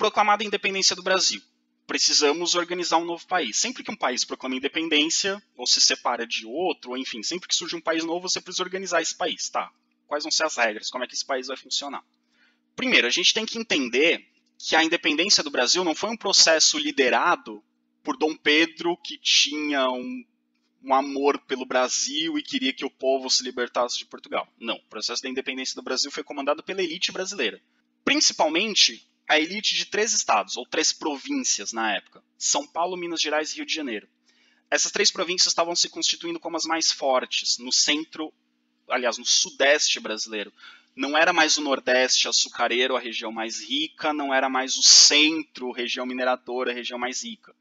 proclamada a independência do Brasil. Precisamos organizar um novo país. Sempre que um país proclama independência, ou se separa de outro, ou enfim, sempre que surge um país novo, você precisa organizar esse país, tá? Quais vão ser as regras? Como é que esse país vai funcionar? Primeiro, a gente tem que entender que a independência do Brasil não foi um processo liderado por Dom Pedro, que tinha um amor pelo Brasil e queria que o povo se libertasse de Portugal. Não, o processo da independência do Brasil foi comandado pela elite brasileira. Principalmente a elite de 3 estados, ou 3 províncias na época, São Paulo, Minas Gerais e Rio de Janeiro. Essas 3 províncias estavam se constituindo como as mais fortes, no centro, aliás, no sudeste brasileiro. Não era mais o Nordeste açucareiro, a região mais rica, não era mais o centro, região mineradora, a região mais rica.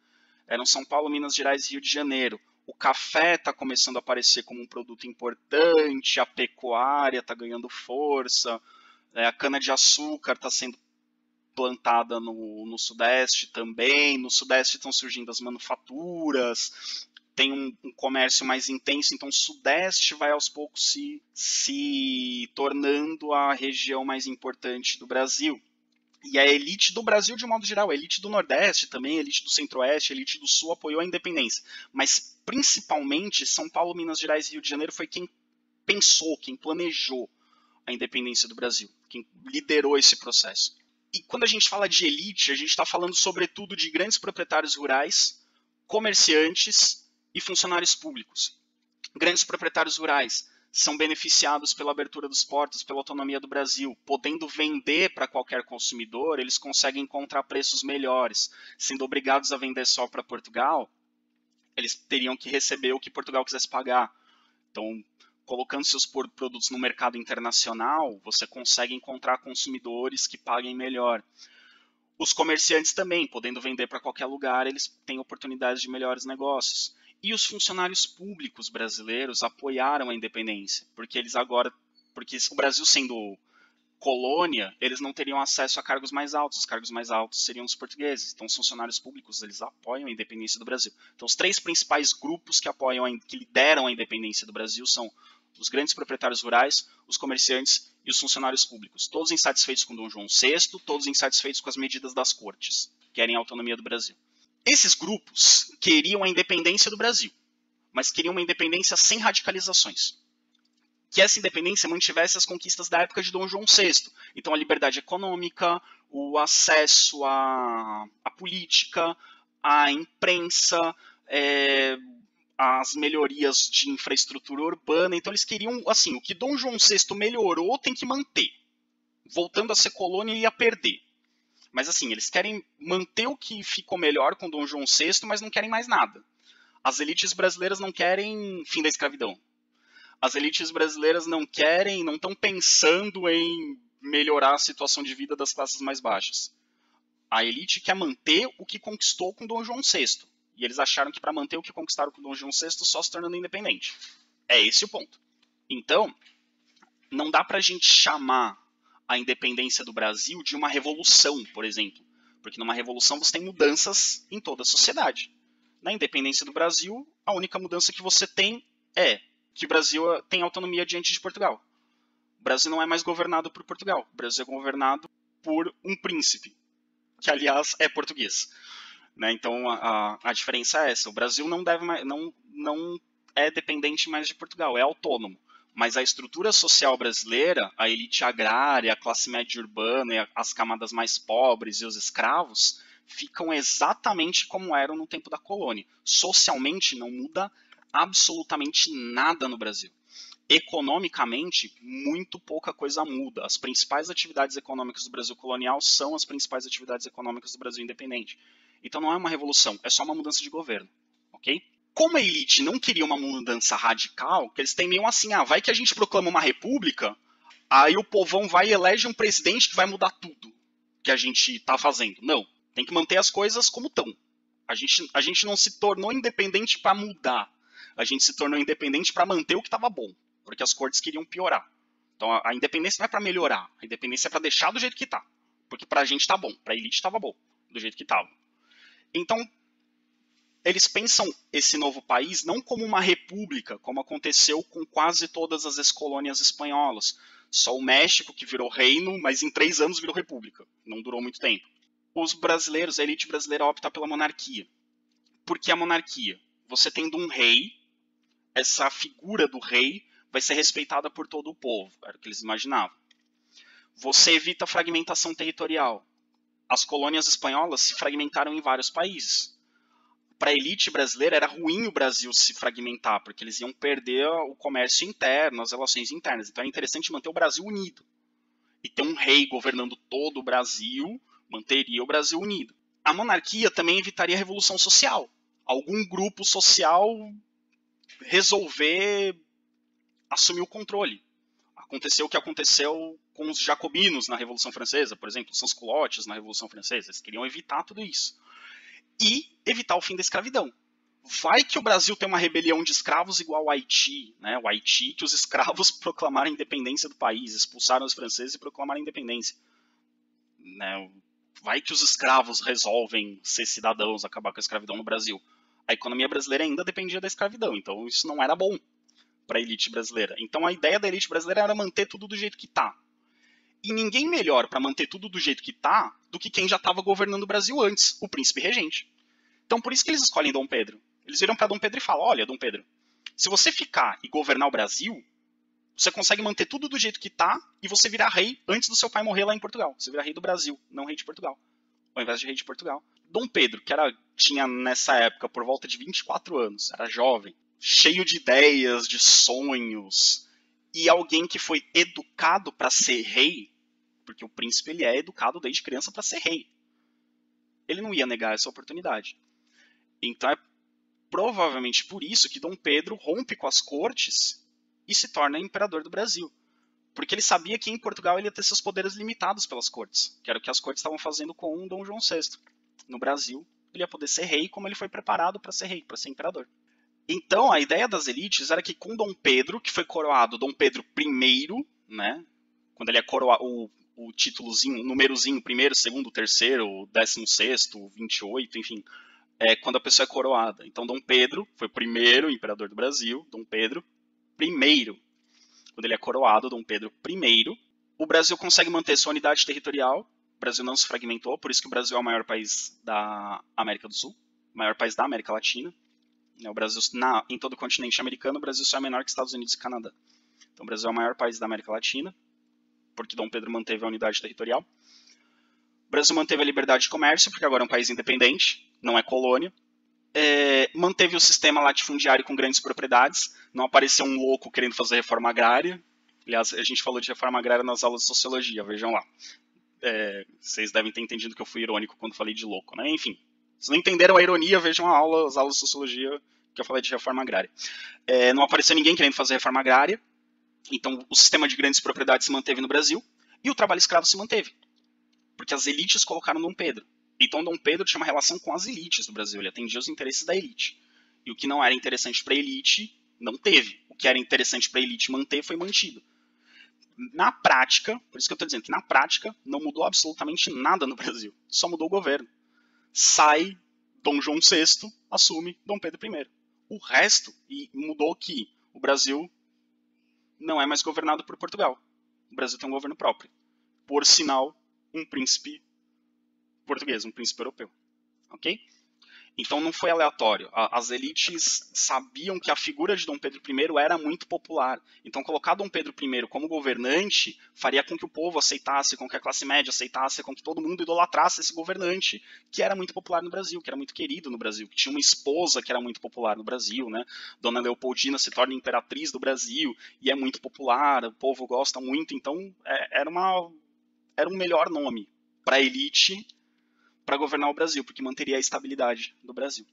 Eram São Paulo, Minas Gerais e Rio de Janeiro. O café está começando a aparecer como um produto importante, a pecuária está ganhando força, a cana-de-açúcar está sendo plantada no Sudeste também. No Sudeste estão surgindo as manufaturas, tem um comércio mais intenso, então o Sudeste vai aos poucos se tornando a região mais importante do Brasil. E a elite do Brasil, de um modo geral, a elite do Nordeste também, a elite do Centro-Oeste, a elite do Sul apoiou a independência. Mas, principalmente, São Paulo, Minas Gerais e Rio de Janeiro foi quem pensou, quem planejou a independência do Brasil, quem liderou esse processo. E quando a gente fala de elite, a gente está falando sobretudo de grandes proprietários rurais, comerciantes e funcionários públicos. Grandes proprietários rurais são beneficiados pela abertura dos portos, pela autonomia do Brasil. Podendo vender para qualquer consumidor, eles conseguem encontrar preços melhores. Sendo obrigados a vender só para Portugal, eles teriam que receber o que Portugal quisesse pagar. Então, colocando seus produtos no mercado internacional, você consegue encontrar consumidores que paguem melhor. Os comerciantes também, podendo vender para qualquer lugar, eles têm oportunidades de melhores negócios. E os funcionários públicos brasileiros apoiaram a independência, porque o Brasil sendo colônia, eles não teriam acesso a cargos mais altos. Os cargos mais altos seriam os portugueses. Então, os funcionários públicos, eles apoiam a independência do Brasil. Então, os 3 principais grupos que lideram a independência do Brasil são os grandes proprietários rurais, os comerciantes e os funcionários públicos. Todos insatisfeitos com Dom João VI, todos insatisfeitos com as medidas das cortes, querem a autonomia do Brasil. Esses grupos queriam a independência do Brasil, mas queriam uma independência sem radicalizações. Que essa independência mantivesse as conquistas da época de Dom João VI. Então, a liberdade econômica, o acesso à política, à imprensa, as melhorias de infraestrutura urbana. Então, eles queriam, assim, o que Dom João VI melhorou tem que manter. Voltando a ser colônia, ia perder. Mas assim, eles querem manter o que ficou melhor com Dom João VI, mas não querem mais nada. As elites brasileiras não querem fim da escravidão. As elites brasileiras não estão pensando em melhorar a situação de vida das classes mais baixas. A elite quer manter o que conquistou com Dom João VI. E eles acharam que para manter o que conquistaram com Dom João VI, só se tornando independente. É esse o ponto. Então, não dá pra gente chamar a independência do Brasil de uma revolução, por exemplo. Porque numa revolução você tem mudanças em toda a sociedade. Na independência do Brasil, a única mudança que você tem é que o Brasil tem autonomia diante de Portugal. O Brasil não é mais governado por Portugal. O Brasil é governado por um príncipe, que aliás é português. Né? Então a diferença é essa. O Brasil não é dependente mais de Portugal, é autônomo. Mas a estrutura social brasileira, a elite agrária, a classe média urbana, as camadas mais pobres e os escravos, ficam exatamente como eram no tempo da colônia. Socialmente não muda absolutamente nada no Brasil. Economicamente, muito pouca coisa muda. As principais atividades econômicas do Brasil colonial são as principais atividades econômicas do Brasil independente. Então não é uma revolução, é só uma mudança de governo. Ok? Como a elite não queria uma mudança radical, que eles temiam assim, vai que a gente proclama uma república, aí o povão vai e elege um presidente que vai mudar tudo que a gente está fazendo. Não, tem que manter as coisas como estão. A gente não se tornou independente para mudar, a gente se tornou independente para manter o que estava bom, porque as cortes queriam piorar. Então a independência não é para melhorar, a independência é para deixar do jeito que está, porque para a gente está bom, para a elite estava bom, do jeito que estava. Então, eles pensam esse novo país não como uma república, como aconteceu com quase todas as ex-colônias espanholas. Só o México que virou reino, mas em 3 anos virou república. Não durou muito tempo. os brasileiros, a elite brasileira opta pela monarquia. Por que a monarquia? Você tendo um rei, essa figura do rei vai ser respeitada por todo o povo, era o que eles imaginavam. Você evita a fragmentação territorial. As colônias espanholas se fragmentaram em vários países. Para a elite brasileira era ruim o Brasil se fragmentar, porque eles iam perder o comércio interno, as relações internas. Então é interessante manter o Brasil unido. E ter um rei governando todo o Brasil manteria o Brasil unido. A monarquia também evitaria a revolução social. Algum grupo social resolver assumir o controle. Aconteceu o que aconteceu com os jacobinos na Revolução Francesa, por exemplo, os sans-culottes na Revolução Francesa. Eles queriam evitar tudo isso. E evitar o fim da escravidão. Vai que o Brasil tem uma rebelião de escravos igual ao Haiti, né? O Haiti, que os escravos proclamaram a independência do país, expulsaram os franceses e proclamaram a independência. Né? Vai que os escravos resolvem ser cidadãos, acabar com a escravidão no Brasil. A economia brasileira ainda dependia da escravidão, então isso não era bom para a elite brasileira. Então a ideia da elite brasileira era manter tudo do jeito que está. E ninguém melhor para manter tudo do jeito que está do que quem já estava governando o Brasil antes, o príncipe regente. Então por isso que eles escolhem Dom Pedro. Eles viram para Dom Pedro e falam, olha, Dom Pedro, se você ficar e governar o Brasil, você consegue manter tudo do jeito que está e você virar rei antes do seu pai morrer lá em Portugal. Você virar rei do Brasil, não rei de Portugal. Ao invés de rei de Portugal. Dom Pedro, que tinha nessa época por volta de 24 anos, era jovem, cheio de ideias, de sonhos, e alguém que foi educado para ser rei, porque o príncipe ele é educado desde criança para ser rei. Ele não ia negar essa oportunidade. Então é provavelmente por isso que Dom Pedro rompe com as cortes e se torna imperador do Brasil. Porque ele sabia que em Portugal ele ia ter seus poderes limitados pelas cortes, que era o que as cortes estavam fazendo com Dom João VI. No Brasil, ele ia poder ser rei como ele foi preparado para ser rei, para ser imperador. Então, a ideia das elites era que com Dom Pedro, que foi coroado Dom Pedro I, né, quando ele é coroado, o títulozinho, o númerozinho, primeiro, segundo, terceiro, 16º, 28, enfim, é quando a pessoa é coroada. Então, Dom Pedro foi o primeiro imperador do Brasil, Dom Pedro I. Quando ele é coroado, Dom Pedro I, o Brasil consegue manter sua unidade territorial, o Brasil não se fragmentou, por isso que o Brasil é o maior país da América do Sul, o maior país da América Latina. O Brasil, em todo o continente americano, o Brasil só é menor que Estados Unidos e Canadá. Então o Brasil é o maior país da América Latina, porque Dom Pedro manteve a unidade territorial. O Brasil manteve a liberdade de comércio, porque agora é um país independente, não é colônia. Manteve o sistema latifundiário com grandes propriedades, não apareceu um louco querendo fazer reforma agrária. Aliás, a gente falou de reforma agrária nas aulas de sociologia, vejam lá. Vocês devem ter entendido que eu fui irônico quando falei de louco, né? Enfim, se não entenderam a ironia, vejam as aulas de sociologia que eu falei de reforma agrária. Não apareceu ninguém querendo fazer reforma agrária, então o sistema de grandes propriedades se manteve no Brasil e o trabalho escravo se manteve, porque as elites colocaram Dom Pedro. Então Dom Pedro tinha uma relação com as elites do Brasil, ele atendia os interesses da elite. E o que não era interessante para a elite, não teve. O que era interessante para a elite manter, foi mantido. Na prática, por isso que eu estou dizendo que na prática não mudou absolutamente nada no Brasil, só mudou o governo. Sai Dom João VI, assume Dom Pedro I. O resto, e mudou que o Brasil não é mais governado por Portugal. O Brasil tem um governo próprio. Por sinal, um príncipe português, um príncipe europeu. Ok? Então não foi aleatório. As elites sabiam que a figura de Dom Pedro I era muito popular. Então colocar Dom Pedro I como governante faria com que o povo aceitasse, com que a classe média aceitasse, com que todo mundo idolatrasse esse governante, que era muito popular no Brasil, que era muito querido no Brasil, que tinha uma esposa que era muito popular no Brasil, né? Dona Leopoldina se torna imperatriz do Brasil e é muito popular, o povo gosta muito, então era um melhor nome para a elite para governar o Brasil, porque manteria a estabilidade do Brasil.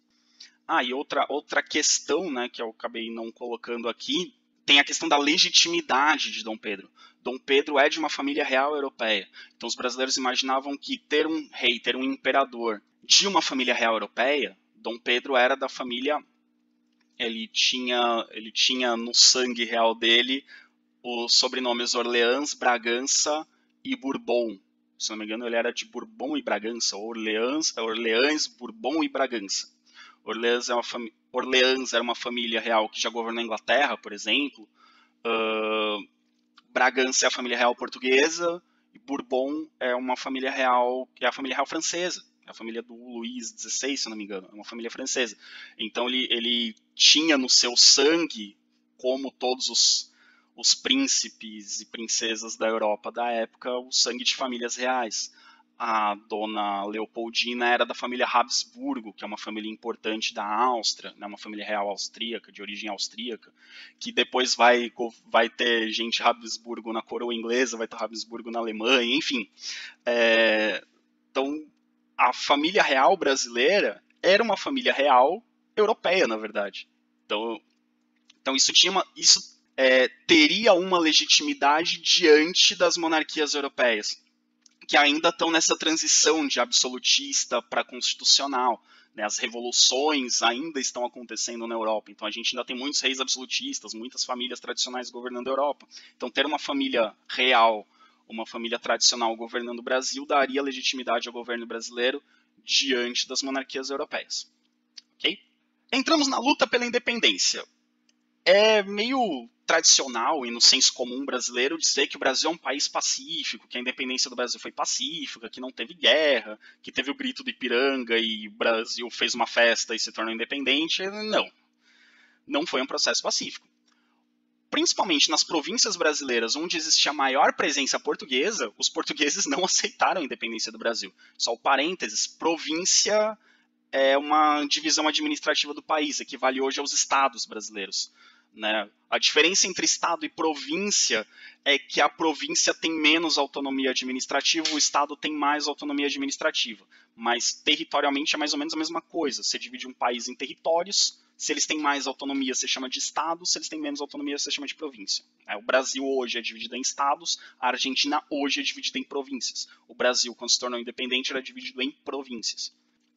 E outra questão, né, que eu acabei não colocando aqui, tem a questão da legitimidade de Dom Pedro. Dom Pedro é de uma família real europeia. Então os brasileiros imaginavam que ter um rei, ter um imperador de uma família real europeia, Dom Pedro era da família, ele tinha no sangue real dele os sobrenomes Orleans, Bragança e Bourbon. Se não me engano, ele era de Bourbon e Bragança, Orleans, Bourbon e Bragança. Orleans era uma família real que já governou a Inglaterra, por exemplo. Bragança é a família real portuguesa E Bourbon é uma família real, que é a família real francesa, é a família do Luís XVI, se eu não me engano, é uma família francesa. Então ele tinha no seu sangue, como todos os príncipes e princesas da Europa da época, o sangue de famílias reais. A dona Leopoldina era da família Habsburgo, que é uma família importante da Áustria, né, uma família real austríaca, de origem austríaca, que depois vai ter gente Habsburgo na coroa inglesa, vai ter Habsburgo na Alemanha, enfim. Então, a família real brasileira era uma família real europeia, na verdade. Então isso teria uma legitimidade diante das monarquias europeias, que ainda estão nessa transição de absolutista para constitucional. Né? As revoluções ainda estão acontecendo na Europa, então a gente ainda tem muitos reis absolutistas, muitas famílias tradicionais governando a Europa. Então ter uma família real, uma família tradicional governando o Brasil, daria legitimidade ao governo brasileiro diante das monarquias europeias. Okay? Entramos na luta pela independência. É meio tradicional e no senso comum brasileiro dizer que o Brasil é um país pacífico, que a independência do Brasil foi pacífica, que não teve guerra, que teve o grito do Ipiranga e o Brasil fez uma festa e se tornou independente. Não foi um processo pacífico. Principalmente nas províncias brasileiras onde existia maior presença portuguesa, os portugueses não aceitaram a independência do Brasil. Só o parênteses, província é uma divisão administrativa do país, equivale hoje aos estados brasileiros. Né? A diferença entre estado e província é que a província tem menos autonomia administrativa, o estado tem mais autonomia administrativa. Mas territorialmente é mais ou menos a mesma coisa. Você divide um país em territórios, se eles têm mais autonomia, você chama de estado, se eles têm menos autonomia, você chama de província. O Brasil hoje é dividido em estados, a Argentina hoje é dividida em províncias. O Brasil, quando se tornou independente, era dividido em províncias.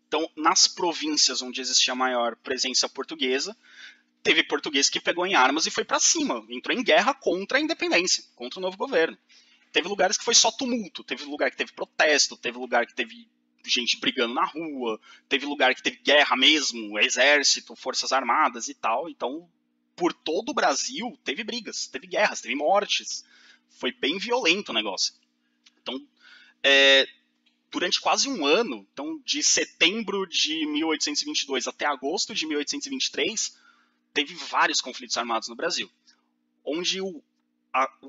Então, nas províncias onde existia maior presença portuguesa, teve português que pegou em armas e foi para cima, entrou em guerra contra a independência, contra o novo governo. Teve lugares que foi só tumulto, teve lugar que teve protesto, teve lugar que teve gente brigando na rua, teve lugar que teve guerra mesmo, exército, forças armadas e tal. Então, por todo o Brasil, teve brigas, teve guerras, teve mortes. Foi bem violento o negócio. Então, durante quase um ano, então de setembro de 1822 até agosto de 1823, teve vários conflitos armados no Brasil, onde o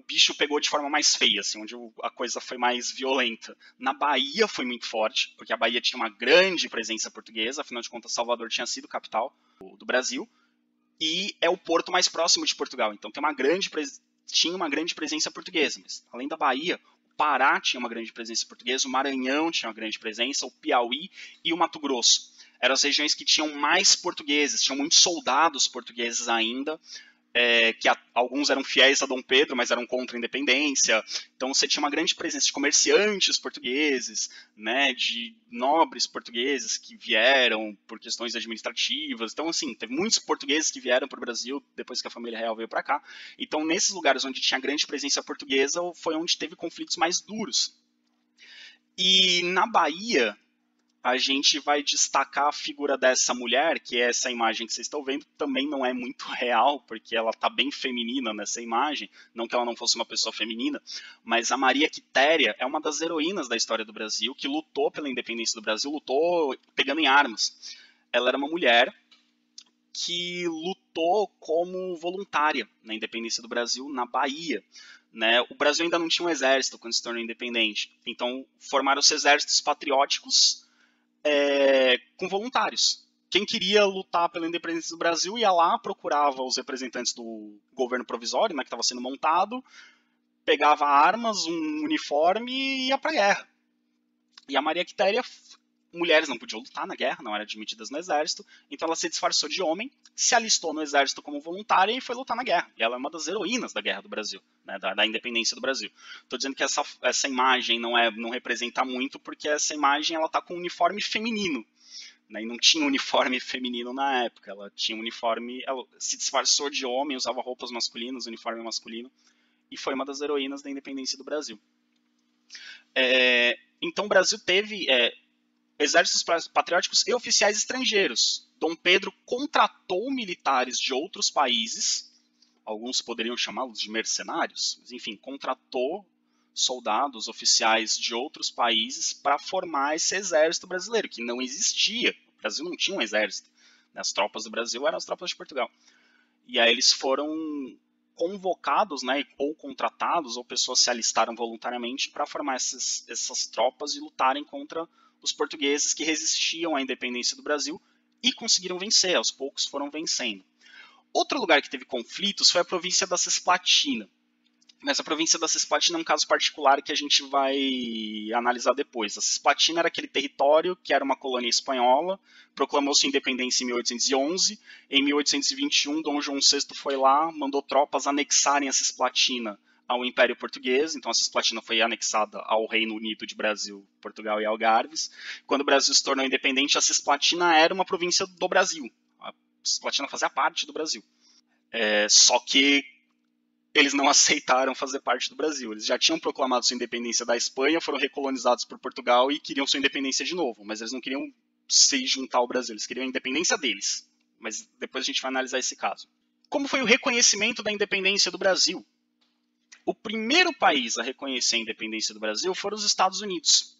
bicho pegou de forma mais feia, assim, onde a coisa foi mais violenta. Na Bahia foi muito forte, porque a Bahia tinha uma grande presença portuguesa, afinal de contas Salvador tinha sido capital do Brasil, e é o porto mais próximo de Portugal, então tinha uma grande presença portuguesa. Mas, além da Bahia, o Pará tinha uma grande presença portuguesa, o Maranhão tinha uma grande presença, o Piauí e o Mato Grosso. Eram as regiões que tinham mais portugueses, tinham muitos soldados portugueses ainda, que alguns eram fiéis a Dom Pedro, mas eram contra a independência. Então você tinha uma grande presença de comerciantes portugueses, né, de nobres portugueses que vieram por questões administrativas. Então, assim, teve muitos portugueses que vieram para o Brasil depois que a família real veio para cá. Então, nesses lugares onde tinha grande presença portuguesa, foi onde teve conflitos mais duros. E na Bahia, a gente vai destacar a figura dessa mulher, que é essa imagem que vocês estão vendo, também não é muito real, porque ela está bem feminina nessa imagem, não que ela não fosse uma pessoa feminina, mas a Maria Quitéria é uma das heroínas da história do Brasil, que lutou pela independência do Brasil, lutou pegando em armas. Ela era uma mulher que lutou como voluntária na independência do Brasil na Bahia. Né? O Brasil ainda não tinha um exército quando se tornou independente, então formaram-se exércitos patrióticos com voluntários. Quem queria lutar pela independência do Brasil ia lá, procurava os representantes do governo provisório, né, que estava sendo montado, pegava armas, um uniforme e ia para a guerra. E a Maria Quitéria, mulheres não podiam lutar na guerra, não eram admitidas no exército, então ela se disfarçou de homem, se alistou no exército como voluntária e foi lutar na guerra. E ela é uma das heroínas da guerra do Brasil, né, da independência do Brasil. Estou dizendo que essa imagem não representa muito, porque essa imagem ela está com um uniforme feminino. Né, e não tinha uniforme feminino na época, ela tinha uniforme, ela se disfarçou de homem, usava roupas masculinas, uniforme masculino, e foi uma das heroínas da independência do Brasil. Então o Brasil teve exércitos patrióticos e oficiais estrangeiros. Dom Pedro contratou militares de outros países, alguns poderiam chamá-los de mercenários, mas enfim, contratou soldados, oficiais de outros países para formar esse exército brasileiro, que não existia. O Brasil não tinha um exército. As tropas do Brasil eram as tropas de Portugal. E aí eles foram convocados, né, ou contratados, ou pessoas se alistaram voluntariamente para formar essas tropas e lutarem contra os portugueses que resistiam à independência do Brasil e conseguiram vencer, aos poucos foram vencendo. Outro lugar que teve conflitos foi a província da Cisplatina. Nessa província da Cisplatina é um caso particular que a gente vai analisar depois. A Cisplatina era aquele território que era uma colônia espanhola, proclamou sua independência em 1811. Em 1821, Dom João VI foi lá, mandou tropas anexarem a Cisplatina ao Império Português. Então a Cisplatina foi anexada ao Reino Unido de Brasil, Portugal e Algarves. Quando o Brasil se tornou independente, a Cisplatina era uma província do Brasil. A Cisplatina fazia parte do Brasil. Só que eles não aceitaram fazer parte do Brasil. Eles já tinham proclamado sua independência da Espanha, foram recolonizados por Portugal e queriam sua independência de novo. Mas eles não queriam se juntar ao Brasil, eles queriam a independência deles. Mas depois a gente vai analisar esse caso. Como foi o reconhecimento da independência do Brasil? O primeiro país a reconhecer a independência do Brasil foram os Estados Unidos.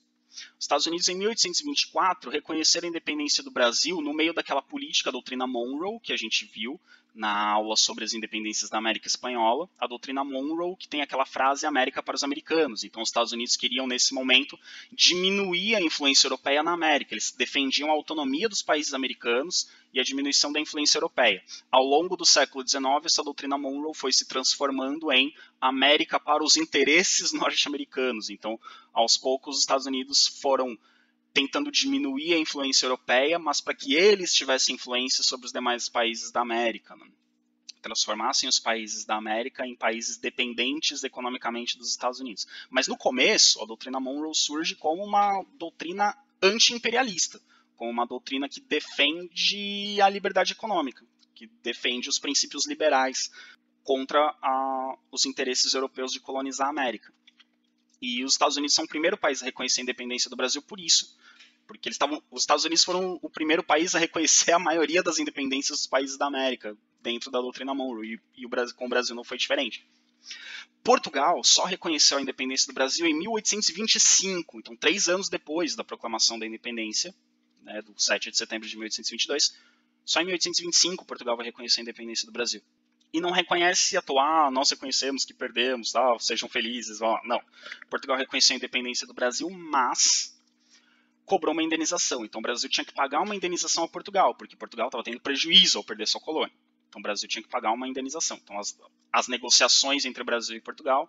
Os Estados Unidos, em 1824, reconheceram a independência do Brasil no meio daquela política, a doutrina Monroe, que a gente viu na aula sobre as independências da América Espanhola. A doutrina Monroe, que tem aquela frase América para os americanos. Então, os Estados Unidos queriam, nesse momento, diminuir a influência europeia na América. Eles defendiam a autonomia dos países americanos e a diminuição da influência europeia. Ao longo do século XIX, essa doutrina Monroe foi se transformando em América para os interesses norte-americanos. Então, aos poucos, os Estados Unidos foram tentando diminuir a influência europeia, mas para que eles tivessem influência sobre os demais países da América, né? Transformassem os países da América em países dependentes economicamente dos Estados Unidos. Mas no começo, a doutrina Monroe surge como uma doutrina anti-imperialista, como uma doutrina que defende a liberdade econômica, que defende os princípios liberais contra os interesses europeus de colonizar a América. E os Estados Unidos são o primeiro país a reconhecer a independência do Brasil por isso. Porque os Estados Unidos foram o primeiro país a reconhecer a maioria das independências dos países da América, dentro da doutrina Monroe, e com o Brasil não foi diferente. Portugal só reconheceu a independência do Brasil em 1825, então 3 anos depois da proclamação da independência, né, do 7 de setembro de 1822, só em 1825 Portugal vai reconhecer a independência do Brasil. E não reconhece à toa, nós reconhecemos que perdemos, tal, sejam felizes. Não. Portugal reconheceu a independência do Brasil, mas cobrou uma indenização. Então o Brasil tinha que pagar uma indenização a Portugal, porque Portugal estava tendo prejuízo ao perder sua colônia. Então o Brasil tinha que pagar uma indenização. Então as negociações entre o Brasil e Portugal,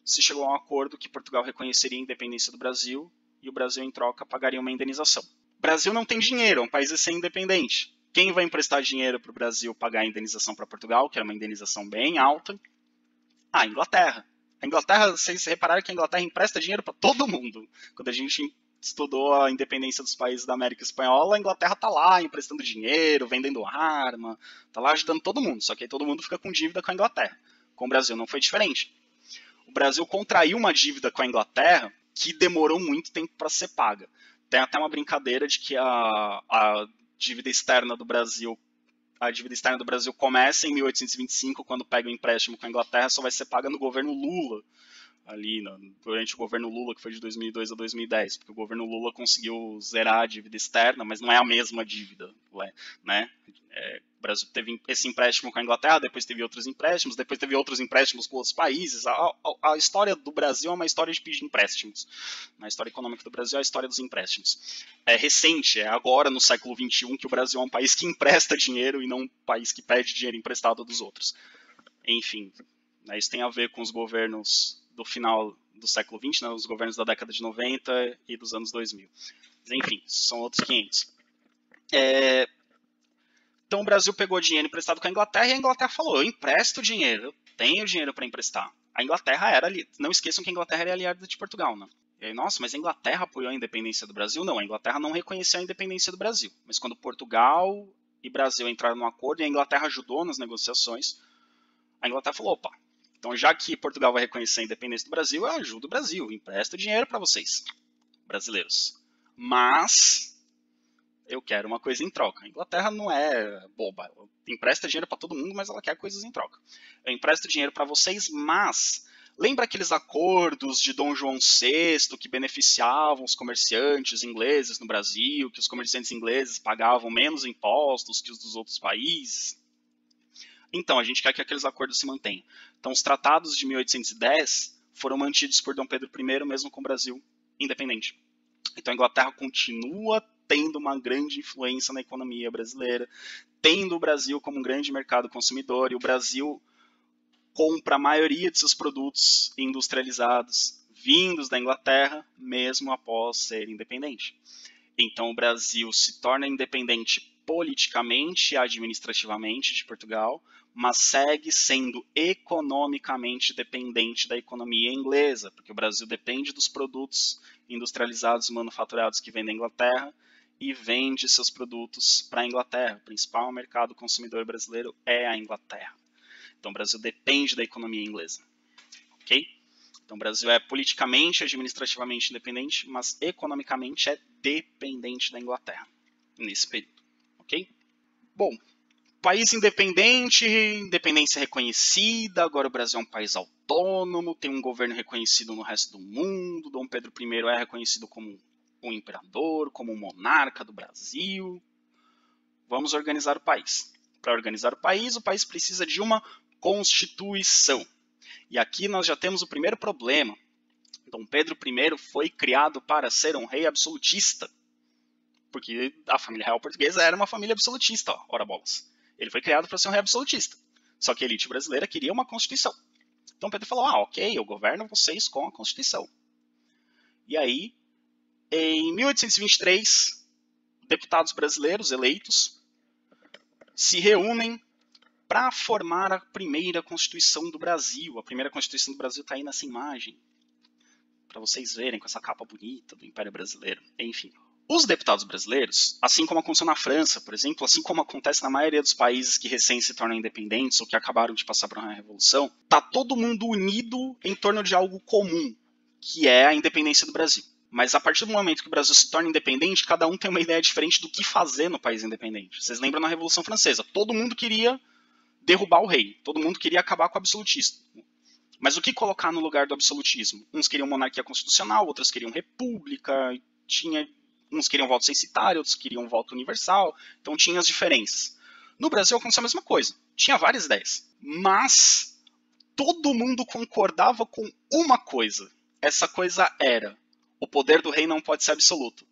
se chegou a um acordo que Portugal reconheceria a independência do Brasil e o Brasil, em troca, pagaria uma indenização. O Brasil não tem dinheiro, é um país recém-independente. Quem vai emprestar dinheiro para o Brasil pagar a indenização para Portugal, que era uma indenização bem alta? A Inglaterra. A Inglaterra, vocês repararam que a Inglaterra empresta dinheiro para todo mundo. Quando a gente estudou a independência dos países da América Espanhola, a Inglaterra está lá emprestando dinheiro, vendendo arma, está lá ajudando todo mundo. Só que aí todo mundo fica com dívida com a Inglaterra. Com o Brasil não foi diferente. O Brasil contraiu uma dívida com a Inglaterra que demorou muito tempo para ser paga. Tem até uma brincadeira de que a dívida externa do Brasil começa em 1825, quando pega o empréstimo com a Inglaterra, só vai ser paga no governo Lula, ali durante o governo Lula, que foi de 2002 a 2010, porque o governo Lula conseguiu zerar a dívida externa, mas não é a mesma dívida, né? O Brasil teve esse empréstimo com a Inglaterra, depois teve outros empréstimos, depois teve outros empréstimos com outros países. A história do Brasil é uma história de pedir empréstimos. A história econômica do Brasil é a história dos empréstimos. É recente, é agora no século XXI que o Brasil é um país que empresta dinheiro e não um país que pede dinheiro emprestado dos outros. Enfim, isso tem a ver com os governos do final do século XX, né, os governos da década de 90 e dos anos 2000. Mas, enfim, são outros 500. Então o Brasil pegou dinheiro emprestado com a Inglaterra e a Inglaterra falou, eu empresto dinheiro, eu tenho dinheiro para emprestar. A Inglaterra não esqueçam que a Inglaterra era aliada de Portugal, né? E aí, nossa, mas a Inglaterra apoiou a independência do Brasil? Não, a Inglaterra não reconheceu a independência do Brasil. Mas quando Portugal e Brasil entraram num acordo e a Inglaterra ajudou nas negociações, a Inglaterra falou, opa, então já que Portugal vai reconhecer a independência do Brasil, eu ajudo o Brasil, empresto dinheiro para vocês, brasileiros. Mas eu quero uma coisa em troca. A Inglaterra não é boba. Ela empresta dinheiro para todo mundo, mas ela quer coisas em troca. Eu empresto dinheiro para vocês, mas Lembra aqueles acordos de Dom João VI que beneficiavam os comerciantes ingleses no Brasil, que os comerciantes ingleses pagavam menos impostos que os dos outros países? Então, a gente quer que aqueles acordos se mantenham. Então, os tratados de 1810 foram mantidos por Dom Pedro I, mesmo com o Brasil independente. Então, a Inglaterra continua tendo uma grande influência na economia brasileira, tendo o Brasil como um grande mercado consumidor, e o Brasil compra a maioria de seus produtos industrializados vindos da Inglaterra, mesmo após ser independente. Então o Brasil se torna independente politicamente e administrativamente de Portugal, mas segue sendo economicamente dependente da economia inglesa, porque o Brasil depende dos produtos industrializados e manufaturados que vêm da Inglaterra e vende seus produtos para a Inglaterra. O principal mercado consumidor brasileiro é a Inglaterra. Então o Brasil depende da economia inglesa, ok? Então o Brasil é politicamente e administrativamente independente, mas economicamente é dependente da Inglaterra nesse período, ok? Bom, país independente, independência reconhecida, agora o Brasil é um país autônomo, tem um governo reconhecido no resto do mundo, Dom Pedro I é reconhecido como um imperador, como um monarca do Brasil. Vamos organizar o país. Para organizar o país precisa de uma Constituição. E aqui nós já temos o primeiro problema. Dom Pedro I foi criado para ser um rei absolutista. Porque a família real portuguesa era uma família absolutista, ó, ora bolas. Ele foi criado para ser um rei absolutista. Só que a elite brasileira queria uma Constituição. Dom Pedro falou, ok, eu governo vocês com a Constituição. E aí, em 1823, deputados brasileiros eleitos se reúnem para formar a primeira Constituição do Brasil. A primeira Constituição do Brasil está aí nessa imagem, para vocês verem, com essa capa bonita do Império Brasileiro. Enfim, os deputados brasileiros, assim como aconteceu na França, por exemplo, assim como acontece na maioria dos países que recém se tornam independentes ou que acabaram de passar por uma revolução, tá todo mundo unido em torno de algo comum, que é a independência do Brasil. Mas a partir do momento que o Brasil se torna independente, cada um tem uma ideia diferente do que fazer no país independente. Vocês lembram na Revolução Francesa? Todo mundo queria derrubar o rei. Todo mundo queria acabar com o absolutismo. Mas o que colocar no lugar do absolutismo? Uns queriam monarquia constitucional, outros queriam república, uns queriam voto censitário, outros queriam voto universal, então tinha as diferenças. No Brasil aconteceu a mesma coisa. Tinha várias ideias. Mas todo mundo concordava com uma coisa. Essa coisa era: o poder do rei não pode ser absoluto.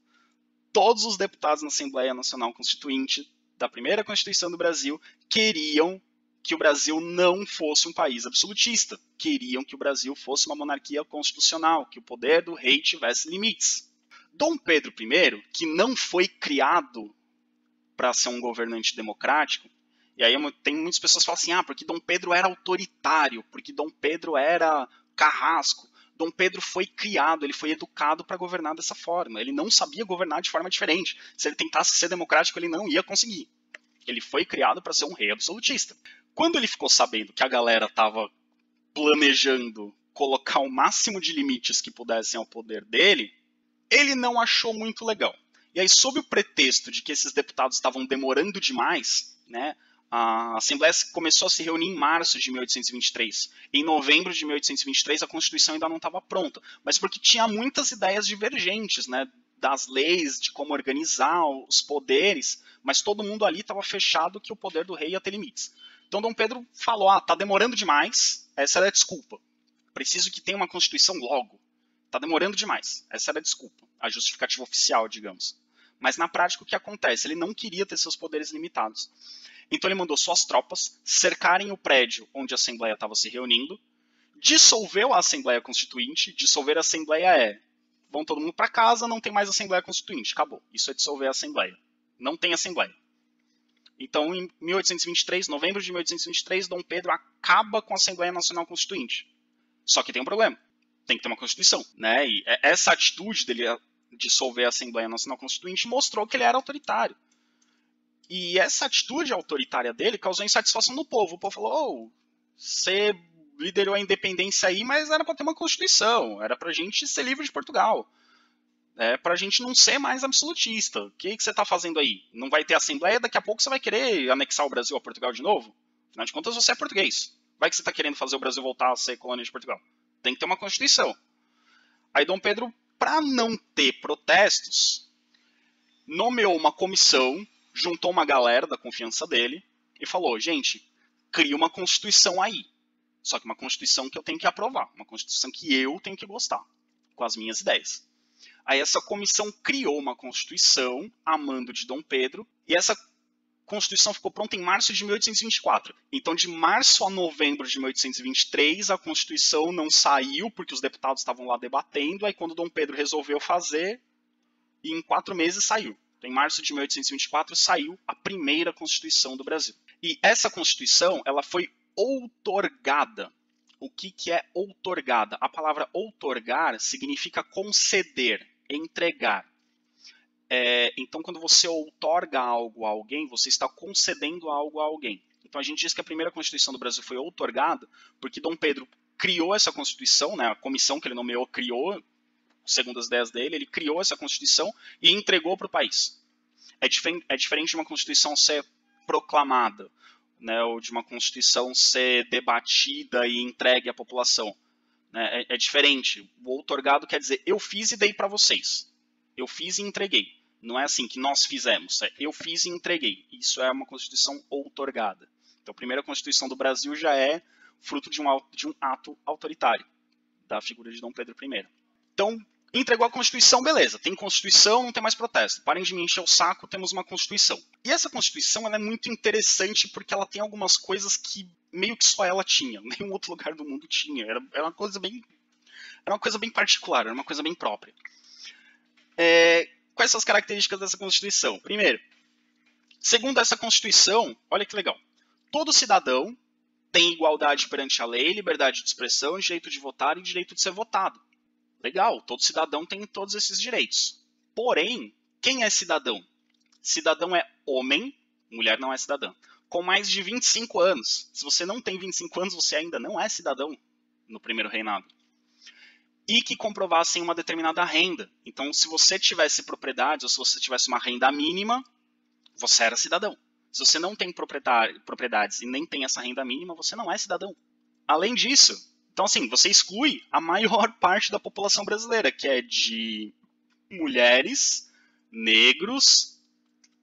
Todos os deputados na Assembleia Nacional Constituinte da primeira Constituição do Brasil queriam que o Brasil não fosse um país absolutista. Queriam que o Brasil fosse uma monarquia constitucional, que o poder do rei tivesse limites. Dom Pedro I, que não foi criado para ser um governante democrático, e aí tem muitas pessoas que falam assim, porque Dom Pedro era autoritário, porque Dom Pedro era carrasco. Dom Pedro foi criado, ele foi educado para governar dessa forma. Ele não sabia governar de forma diferente. Se ele tentasse ser democrático, ele não ia conseguir. Ele foi criado para ser um rei absolutista. Quando ele ficou sabendo que a galera estava planejando colocar o máximo de limites que pudessem ao poder dele, ele não achou muito legal. E aí, sob o pretexto de que esses deputados estavam demorando demais, né, a Assembleia começou a se reunir em março de 1823. Em novembro de 1823, a Constituição ainda não estava pronta, mas porque tinha muitas ideias divergentes, né, das leis, de como organizar os poderes, mas todo mundo ali estava fechado que o poder do rei ia ter limites. Então Dom Pedro falou, tá demorando demais, essa era a desculpa. Preciso que tenha uma Constituição logo. Tá demorando demais, essa era a desculpa, a justificativa oficial, digamos. Mas na prática o que acontece? Ele não queria ter seus poderes limitados. Então ele mandou suas tropas cercarem o prédio onde a Assembleia estava se reunindo, dissolveu a Assembleia Constituinte. Dissolver a Assembleia vão todo mundo para casa, não tem mais Assembleia Constituinte, acabou. Isso é dissolver a Assembleia. Não tem Assembleia. Então, em 1823, novembro de 1823, Dom Pedro acaba com a Assembleia Nacional Constituinte. Só que tem um problema. Tem que ter uma Constituição, né? E essa atitude dele dissolver a Assembleia Nacional Constituinte mostrou que ele era autoritário. E essa atitude autoritária dele causou insatisfação no povo. O povo falou, você liderou a independência aí, mas era para ter uma Constituição. Era para a gente ser livre de Portugal. Para a gente não ser mais absolutista. O que você está fazendo aí? Não vai ter Assembleia, daqui a pouco você vai querer anexar o Brasil a Portugal de novo? Afinal de contas, você é português. Vai que você está querendo fazer o Brasil voltar a ser colônia de Portugal. tem que ter uma Constituição. Aí Dom Pedro, para não ter protestos, nomeou uma comissão, juntou uma galera da confiança dele e falou, gente, cria uma Constituição aí. Só que uma Constituição que eu tenho que aprovar, uma Constituição que eu tenho que gostar, com as minhas ideias. Aí essa comissão criou uma Constituição a mando de Dom Pedro, e essa Constituição ficou pronta em março de 1824. Então, de março a novembro de 1823, a Constituição não saiu, porque os deputados estavam lá debatendo, aí quando Dom Pedro resolveu fazer, e em 4 meses saiu. Então, em março de 1824 saiu a primeira Constituição do Brasil. E essa Constituição, ela foi outorgada. O que é outorgada? A palavra outorgar significa conceder, entregar. Então, quando você outorga algo a alguém, você está concedendo algo a alguém. Então, a gente diz que a primeira Constituição do Brasil foi outorgada porque Dom Pedro criou essa Constituição, né, a comissão que ele nomeou criou, segundo as ideias dele, ele criou essa Constituição e entregou para o país. É diferente de uma Constituição ser proclamada, né, ou de uma Constituição ser debatida e entregue à população. Né, é diferente. O outorgado quer dizer, eu fiz e dei para vocês. Eu fiz e entreguei. Não é assim que nós fizemos. Eu fiz e entreguei. Isso é uma Constituição outorgada. Então, a primeira Constituição do Brasil já é fruto de um ato autoritário da figura de Dom Pedro I. Então, entregou a Constituição, beleza. Tem Constituição, não tem mais protesto. Parem de me encher o saco, temos uma Constituição. E essa Constituição ela é muito interessante porque ela tem algumas coisas que meio que só ela tinha. Nenhum outro lugar do mundo tinha. Era uma coisa bem particular, era uma coisa bem própria. Quais são as características dessa Constituição? Primeiro, segundo essa Constituição, olha que legal, todo cidadão tem igualdade perante a lei, liberdade de expressão, direito de votar e direito de ser votado. Legal, todo cidadão tem todos esses direitos. Porém, quem é cidadão? Cidadão é homem, mulher não é cidadã, com mais de 25 anos. Se você não tem 25 anos, você ainda não é cidadão no primeiro reinado. E que comprovassem uma determinada renda. Então, se você tivesse propriedades ou se você tivesse uma renda mínima, você era cidadão. Se você não tem propriedades e nem tem essa renda mínima, você não é cidadão. Além disso, então assim, você exclui a maior parte da população brasileira, que é de mulheres, negros,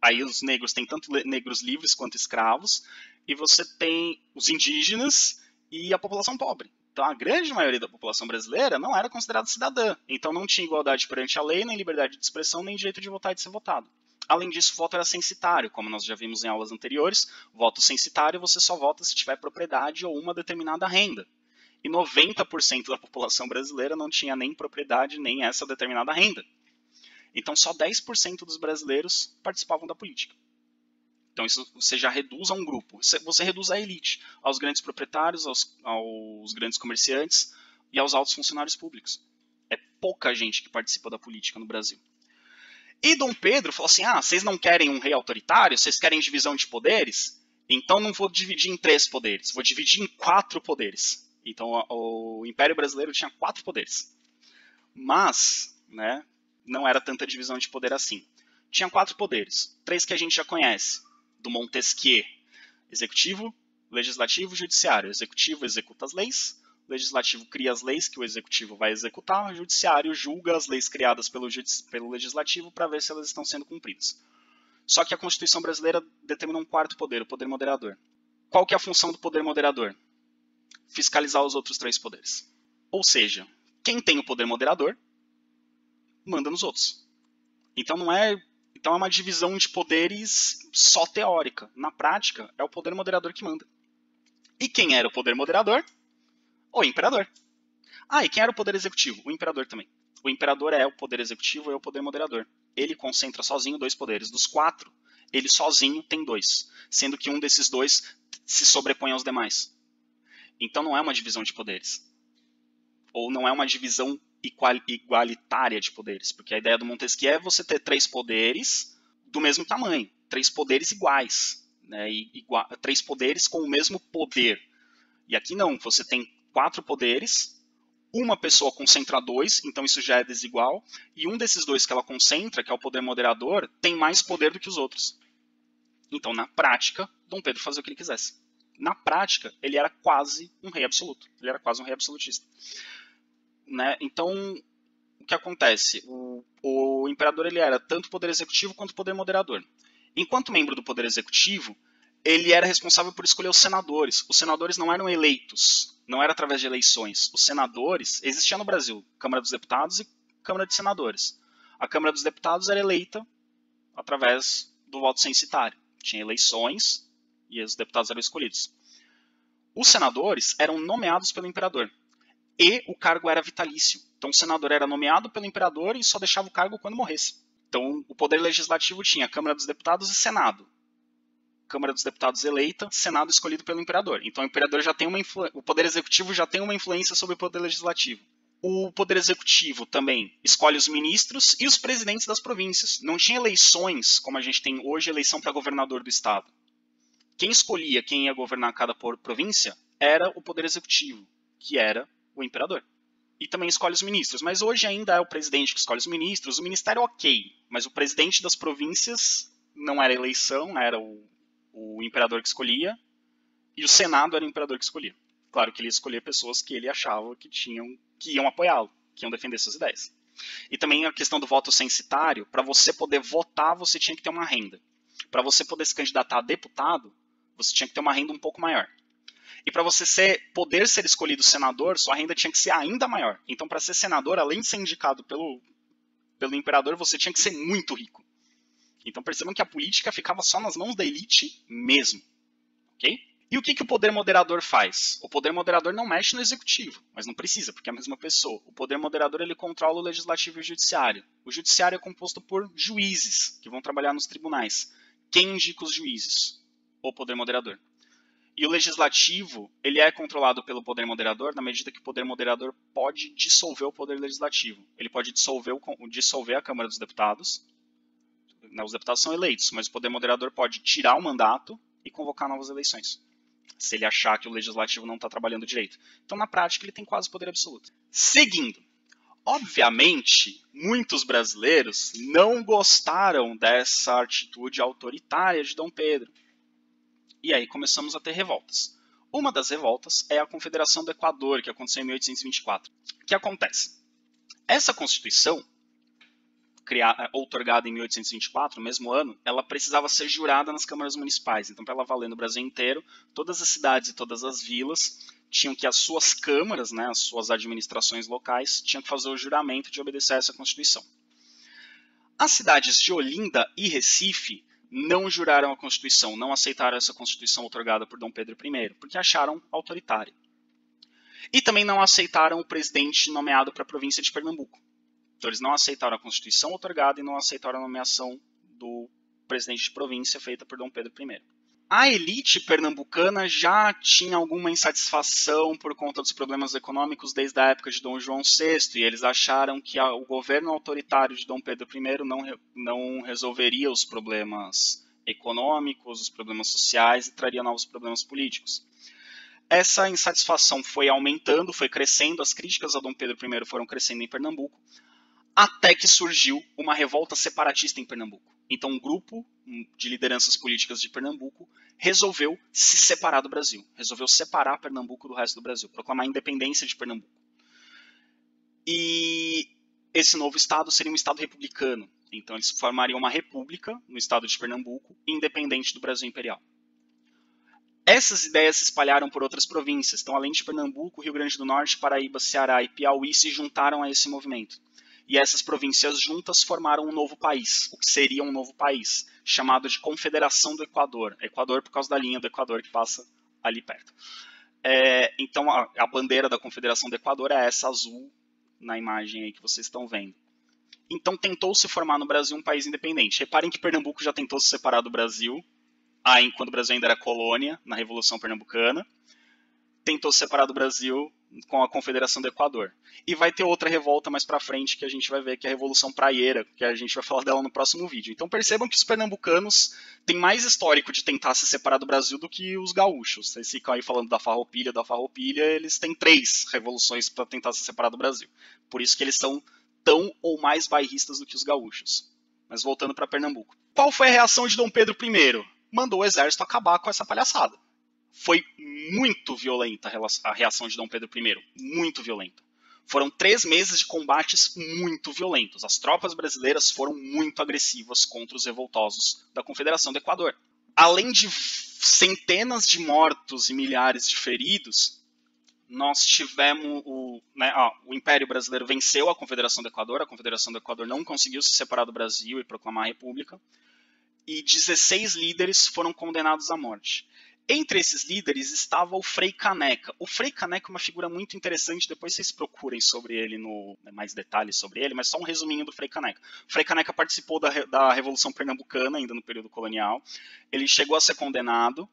aí os negros têm tanto negros livres quanto escravos, e você tem os indígenas e a população pobre. Então, a grande maioria da população brasileira não era considerada cidadã. Então, não tinha igualdade perante a lei, nem liberdade de expressão, nem direito de votar e de ser votado. Além disso, o voto era censitário, como nós já vimos em aulas anteriores. Voto censitário, você só vota se tiver propriedade ou uma determinada renda. E 90% da população brasileira não tinha nem propriedade, nem essa determinada renda. Então, só 10% dos brasileiros participavam da política. Então, isso você já reduz a um grupo. Você reduz a elite, aos grandes proprietários, aos grandes comerciantes e aos altos funcionários públicos. É pouca gente que participa da política no Brasil. E Dom Pedro falou assim, vocês não querem um rei autoritário? Vocês querem divisão de poderes? Então não vou dividir em 3 poderes, vou dividir em 4 poderes. Então o Império Brasileiro tinha 4 poderes. Mas, né, não era tanta divisão de poder assim. Tinha 4 poderes, 3 que a gente já conhece. Do Montesquieu, executivo, legislativo e judiciário. O executivo executa as leis, o legislativo cria as leis que o executivo vai executar, o judiciário julga as leis criadas pelo legislativo para ver se elas estão sendo cumpridas. Só que a Constituição brasileira determina um 4º poder, o poder moderador. Qual que é a função do poder moderador? Fiscalizar os outros 3 poderes. Ou seja, quem tem o poder moderador, manda nos outros. Então é uma divisão de poderes só teórica. Na prática, é o poder moderador que manda. E quem era o poder moderador? O imperador. E quem era o poder executivo? O imperador também. O imperador é o poder executivo e é o poder moderador. Ele concentra sozinho 2 poderes. Dos 4, ele sozinho tem 2. Sendo que um desses 2 se sobrepõe aos demais. Então não é uma divisão de poderes. Ou não é uma divisão igualitária de poderes, porque a ideia do Montesquieu é você ter 3 poderes do mesmo tamanho, 3 poderes iguais, né, 3 poderes com o mesmo poder. E aqui não, você tem 4 poderes, uma pessoa concentra 2, então isso já é desigual, e um desses 2 que ela concentra, que é o poder moderador, tem mais poder do que os outros. Então, na prática, Dom Pedro fazia o que ele quisesse. Na prática, ele era quase um rei absoluto, ele era quase um rei absolutista. né? Então, o que acontece? O imperador ele era tanto poder executivo quanto poder moderador. Enquanto membro do poder executivo, ele era responsável por escolher os senadores. Os senadores não eram eleitos, não era através de eleições. Os senadores, existia no Brasil Câmara dos Deputados e Câmara de Senadores. A Câmara dos Deputados era eleita através do voto censitário. Tinha eleições e os deputados eram escolhidos. Os senadores eram nomeados pelo imperador e o cargo era vitalício. Então o senador era nomeado pelo imperador e só deixava o cargo quando morresse. Então o poder legislativo tinha Câmara dos Deputados e Senado. Câmara dos Deputados eleita, Senado escolhido pelo imperador. Então o imperador já tem o poder executivo já tem uma influência sobre o poder legislativo. O poder executivo também escolhe os ministros e os presidentes das províncias. Não tinha eleições, como a gente tem hoje, eleição para governador do estado. Quem escolhia quem ia governar cada província era o poder executivo, que era o imperador. E também escolhe os ministros. Mas hoje ainda é o presidente que escolhe os ministros. O ministério ok, mas o presidente das províncias não era eleição, era o imperador que escolhia, e o Senado era o imperador que escolhia. Claro que ele ia escolher pessoas que ele achava que iam apoiá-lo, que iam defender suas ideias. E também a questão do voto censitário, para você poder votar, você tinha que ter uma renda. Para você poder se candidatar a deputado, você tinha que ter uma renda um pouco maior. E para você poder ser escolhido senador, sua renda tinha que ser ainda maior. Então, para ser senador, além de ser indicado pelo imperador, você tinha que ser muito rico. Então, percebam que a política ficava só nas mãos da elite mesmo. Ok? E o que o poder moderador faz? O poder moderador não mexe no executivo, mas não precisa, porque é a mesma pessoa. O poder moderador ele controla o legislativo e o judiciário. O judiciário é composto por juízes, que vão trabalhar nos tribunais. Quem indica os juízes? O poder moderador. E o legislativo, ele é controlado pelo poder moderador na medida que o poder moderador pode dissolver o poder legislativo. Ele pode dissolver a Câmara dos Deputados. Os deputados são eleitos, mas o poder moderador pode tirar o mandato e convocar novas eleições, se ele achar que o legislativo não está trabalhando direito. Então, na prática, ele tem quase poder absoluto. Seguindo. Obviamente, muitos brasileiros não gostaram dessa atitude autoritária de Dom Pedro. E aí começamos a ter revoltas. Uma das revoltas é a Confederação do Equador, que aconteceu em 1824. O que acontece? Essa Constituição, outorgada em 1824, no mesmo ano, ela precisava ser jurada nas câmaras municipais. Então, para ela valer no Brasil inteiro, todas as cidades e todas as vilas tinham que as suas câmaras, né, as suas administrações locais, tinham que fazer o juramento de obedecer a essa Constituição. As cidades de Olinda e Recife não juraram a Constituição, não aceitaram essa Constituição outorgada por Dom Pedro I, porque acharam autoritária. E também não aceitaram o presidente nomeado para a província de Pernambuco. Então eles não aceitaram a Constituição outorgada e não aceitaram a nomeação do presidente de província feita por Dom Pedro I. A elite pernambucana já tinha alguma insatisfação por conta dos problemas econômicos desde a época de Dom João VI, e eles acharam que o governo autoritário de Dom Pedro I não resolveria os problemas econômicos, os problemas sociais e traria novos problemas políticos. Essa insatisfação foi aumentando, foi crescendo, as críticas a Dom Pedro I foram crescendo em Pernambuco, até que surgiu uma revolta separatista em Pernambuco. Então um grupo de lideranças políticas de Pernambuco resolveu se separar do Brasil, resolveu separar Pernambuco do resto do Brasil, proclamar a independência de Pernambuco. E esse novo estado seria um estado republicano, então eles formariam uma república no estado de Pernambuco, independente do Brasil imperial. Essas ideias se espalharam por outras províncias, então além de Pernambuco, Rio Grande do Norte, Paraíba, Ceará e Piauí se juntaram a esse movimento. E essas províncias juntas formaram um novo país, o que seria um novo país, chamado de Confederação do Equador. Equador por causa da linha do Equador que passa ali perto. Então a bandeira da Confederação do Equador é essa azul na imagem aí que vocês estão vendo. Então tentou se formar no Brasil um país independente. Reparem que Pernambuco já tentou se separar do Brasil, quando o Brasil ainda era colônia, na Revolução Pernambucana. Tentou se separar do Brasil com a Confederação do Equador. E vai ter outra revolta mais pra frente que a gente vai ver, que é a Revolução Praieira, que a gente vai falar dela no próximo vídeo. Então percebam que os pernambucanos têm mais histórico de tentar se separar do Brasil do que os gaúchos. Vocês ficam aí falando da Farroupilha, eles têm 3 revoluções para tentar se separar do Brasil. Por isso que eles são tão ou mais bairristas do que os gaúchos. Mas voltando para Pernambuco. Qual foi a reação de Dom Pedro I? Mandou o exército acabar com essa palhaçada. Foi muito violenta a reação de Dom Pedro I, muito violenta. Foram 3 meses de combates muito violentos. As tropas brasileiras foram muito agressivas contra os revoltosos da Confederação do Equador. Além de centenas de mortos e milhares de feridos, nós tivemos o Império Brasileiro venceu a Confederação do Equador não conseguiu se separar do Brasil e proclamar a República, e 16 líderes foram condenados à morte. Entre esses líderes estava o Frei Caneca. O Frei Caneca é uma figura muito interessante, depois vocês procurem sobre ele, mais detalhes sobre ele, mas só um resuminho do Frei Caneca. O Frei Caneca participou da Revolução Pernambucana, ainda no período colonial. Ele chegou a ser condenado,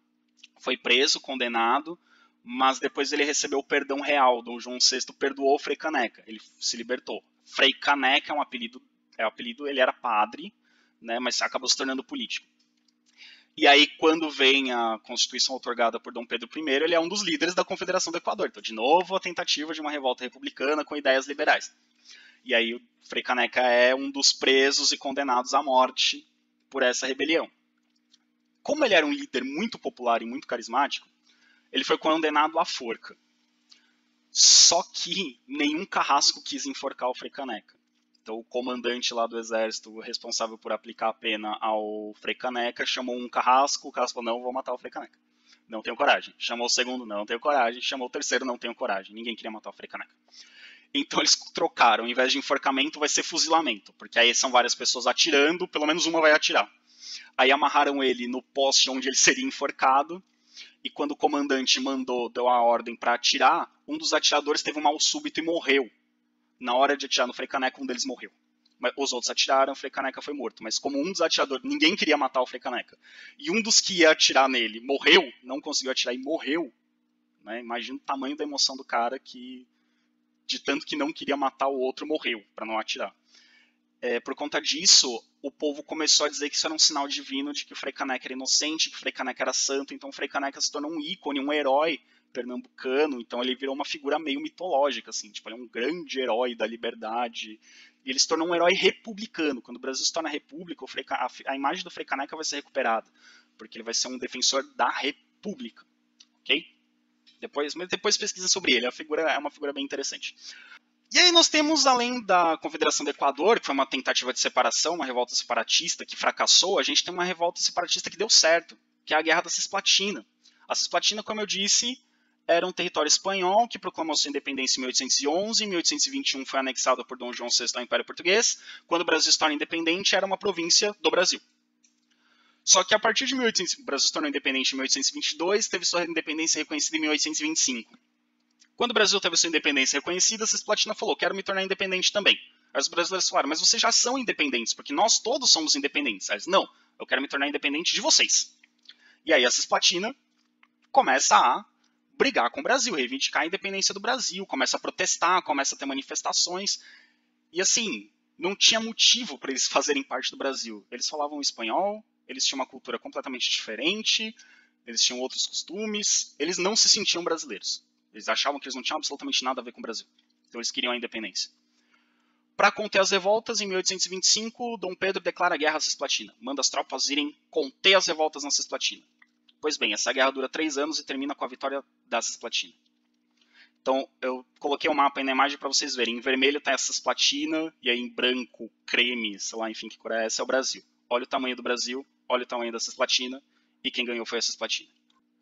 foi preso, condenado, mas depois ele recebeu o perdão real. Dom João VI perdoou o Frei Caneca, ele se libertou. Frei Caneca é um apelido, ele era padre, né, mas acabou se tornando político. E aí, quando vem a Constituição outorgada por Dom Pedro I, ele é um dos líderes da Confederação do Equador. Então, de novo, a tentativa de uma revolta republicana com ideias liberais. E aí, o Frei Caneca é um dos presos e condenados à morte por essa rebelião. Como ele era um líder muito popular e muito carismático, ele foi condenado à forca. Só que nenhum carrasco quis enforcar o Frei Caneca. Então, o comandante lá do exército responsável por aplicar a pena ao Frei Caneca chamou um carrasco, o carrasco falou, não, vou matar o Frei Caneca. Não tenho coragem. Chamou o segundo, não tenho coragem. Chamou o terceiro, não tenho coragem. Ninguém queria matar o Frei Caneca. Então, eles trocaram. Ao invés de enforcamento, vai ser fuzilamento. Porque aí são várias pessoas atirando, pelo menos uma vai atirar. Aí amarraram ele no poste onde ele seria enforcado. E quando o comandante deu a ordem para atirar, um dos atiradores teve um mal súbito e morreu. Na hora de atirar no Frei Caneca, um deles morreu. Os outros atiraram, o Frei Caneca foi morto. Mas como um dos atiradores, ninguém queria matar o Frei Caneca, e um dos que ia atirar nele morreu, não conseguiu atirar e morreu, né? Imagina o tamanho da emoção do cara que, de tanto que não queria matar o outro, morreu para não atirar. Por conta disso, o povo começou a dizer que isso era um sinal divino de que o Frei Caneca era inocente, que o Frei Caneca era santo. Então o Frei Caneca se tornou um ícone, um herói pernambucano. Então ele virou uma figura meio mitológica, assim, tipo, ele é um grande herói da liberdade. E ele se tornou um herói republicano. Quando o Brasil se torna república, a imagem do Frei Caneca vai ser recuperada, porque ele vai ser um defensor da república, ok? Depois pesquisa sobre ele, é uma figura bem interessante. E aí nós temos, além da Confederação do Equador, que foi uma tentativa de separação, uma revolta separatista que fracassou, a gente tem uma revolta separatista que deu certo, que é a Guerra da Cisplatina. A Cisplatina, como eu disse, era um território espanhol que proclamou sua independência em 1811, em 1821 foi anexado por Dom João VI ao Império Português. Quando o Brasil se torna independente, era uma província do Brasil. Só que a partir de o Brasil se tornou independente em 1822, teve sua independência reconhecida em 1825. Quando o Brasil teve sua independência reconhecida, a Cisplatina falou, quero me tornar independente também. Aí os brasileiros falaram, mas vocês já são independentes, porque nós todos somos independentes. Aí eles, não, eu quero me tornar independente de vocês. E aí a Cisplatina começa a brigar com o Brasil, reivindicar a independência do Brasil, começa a protestar, começa a ter manifestações. E assim, não tinha motivo para eles fazerem parte do Brasil. Eles falavam espanhol, eles tinham uma cultura completamente diferente, eles tinham outros costumes, eles não se sentiam brasileiros. Eles achavam que eles não tinham absolutamente nada a ver com o Brasil. Então eles queriam a independência. Para conter as revoltas, em 1825, Dom Pedro declara guerra à Cisplatina. Manda as tropas irem conter as revoltas na Cisplatina. Pois bem, essa guerra dura 3 anos e termina com a vitória da Cisplatina. Então, eu coloquei um mapa aí na imagem para vocês verem. Em vermelho está a Cisplatina, e aí em branco, creme, sei lá, enfim, que cor é essa, é o Brasil. Olha o tamanho do Brasil, olha o tamanho da Cisplatina, e quem ganhou foi a Cisplatina.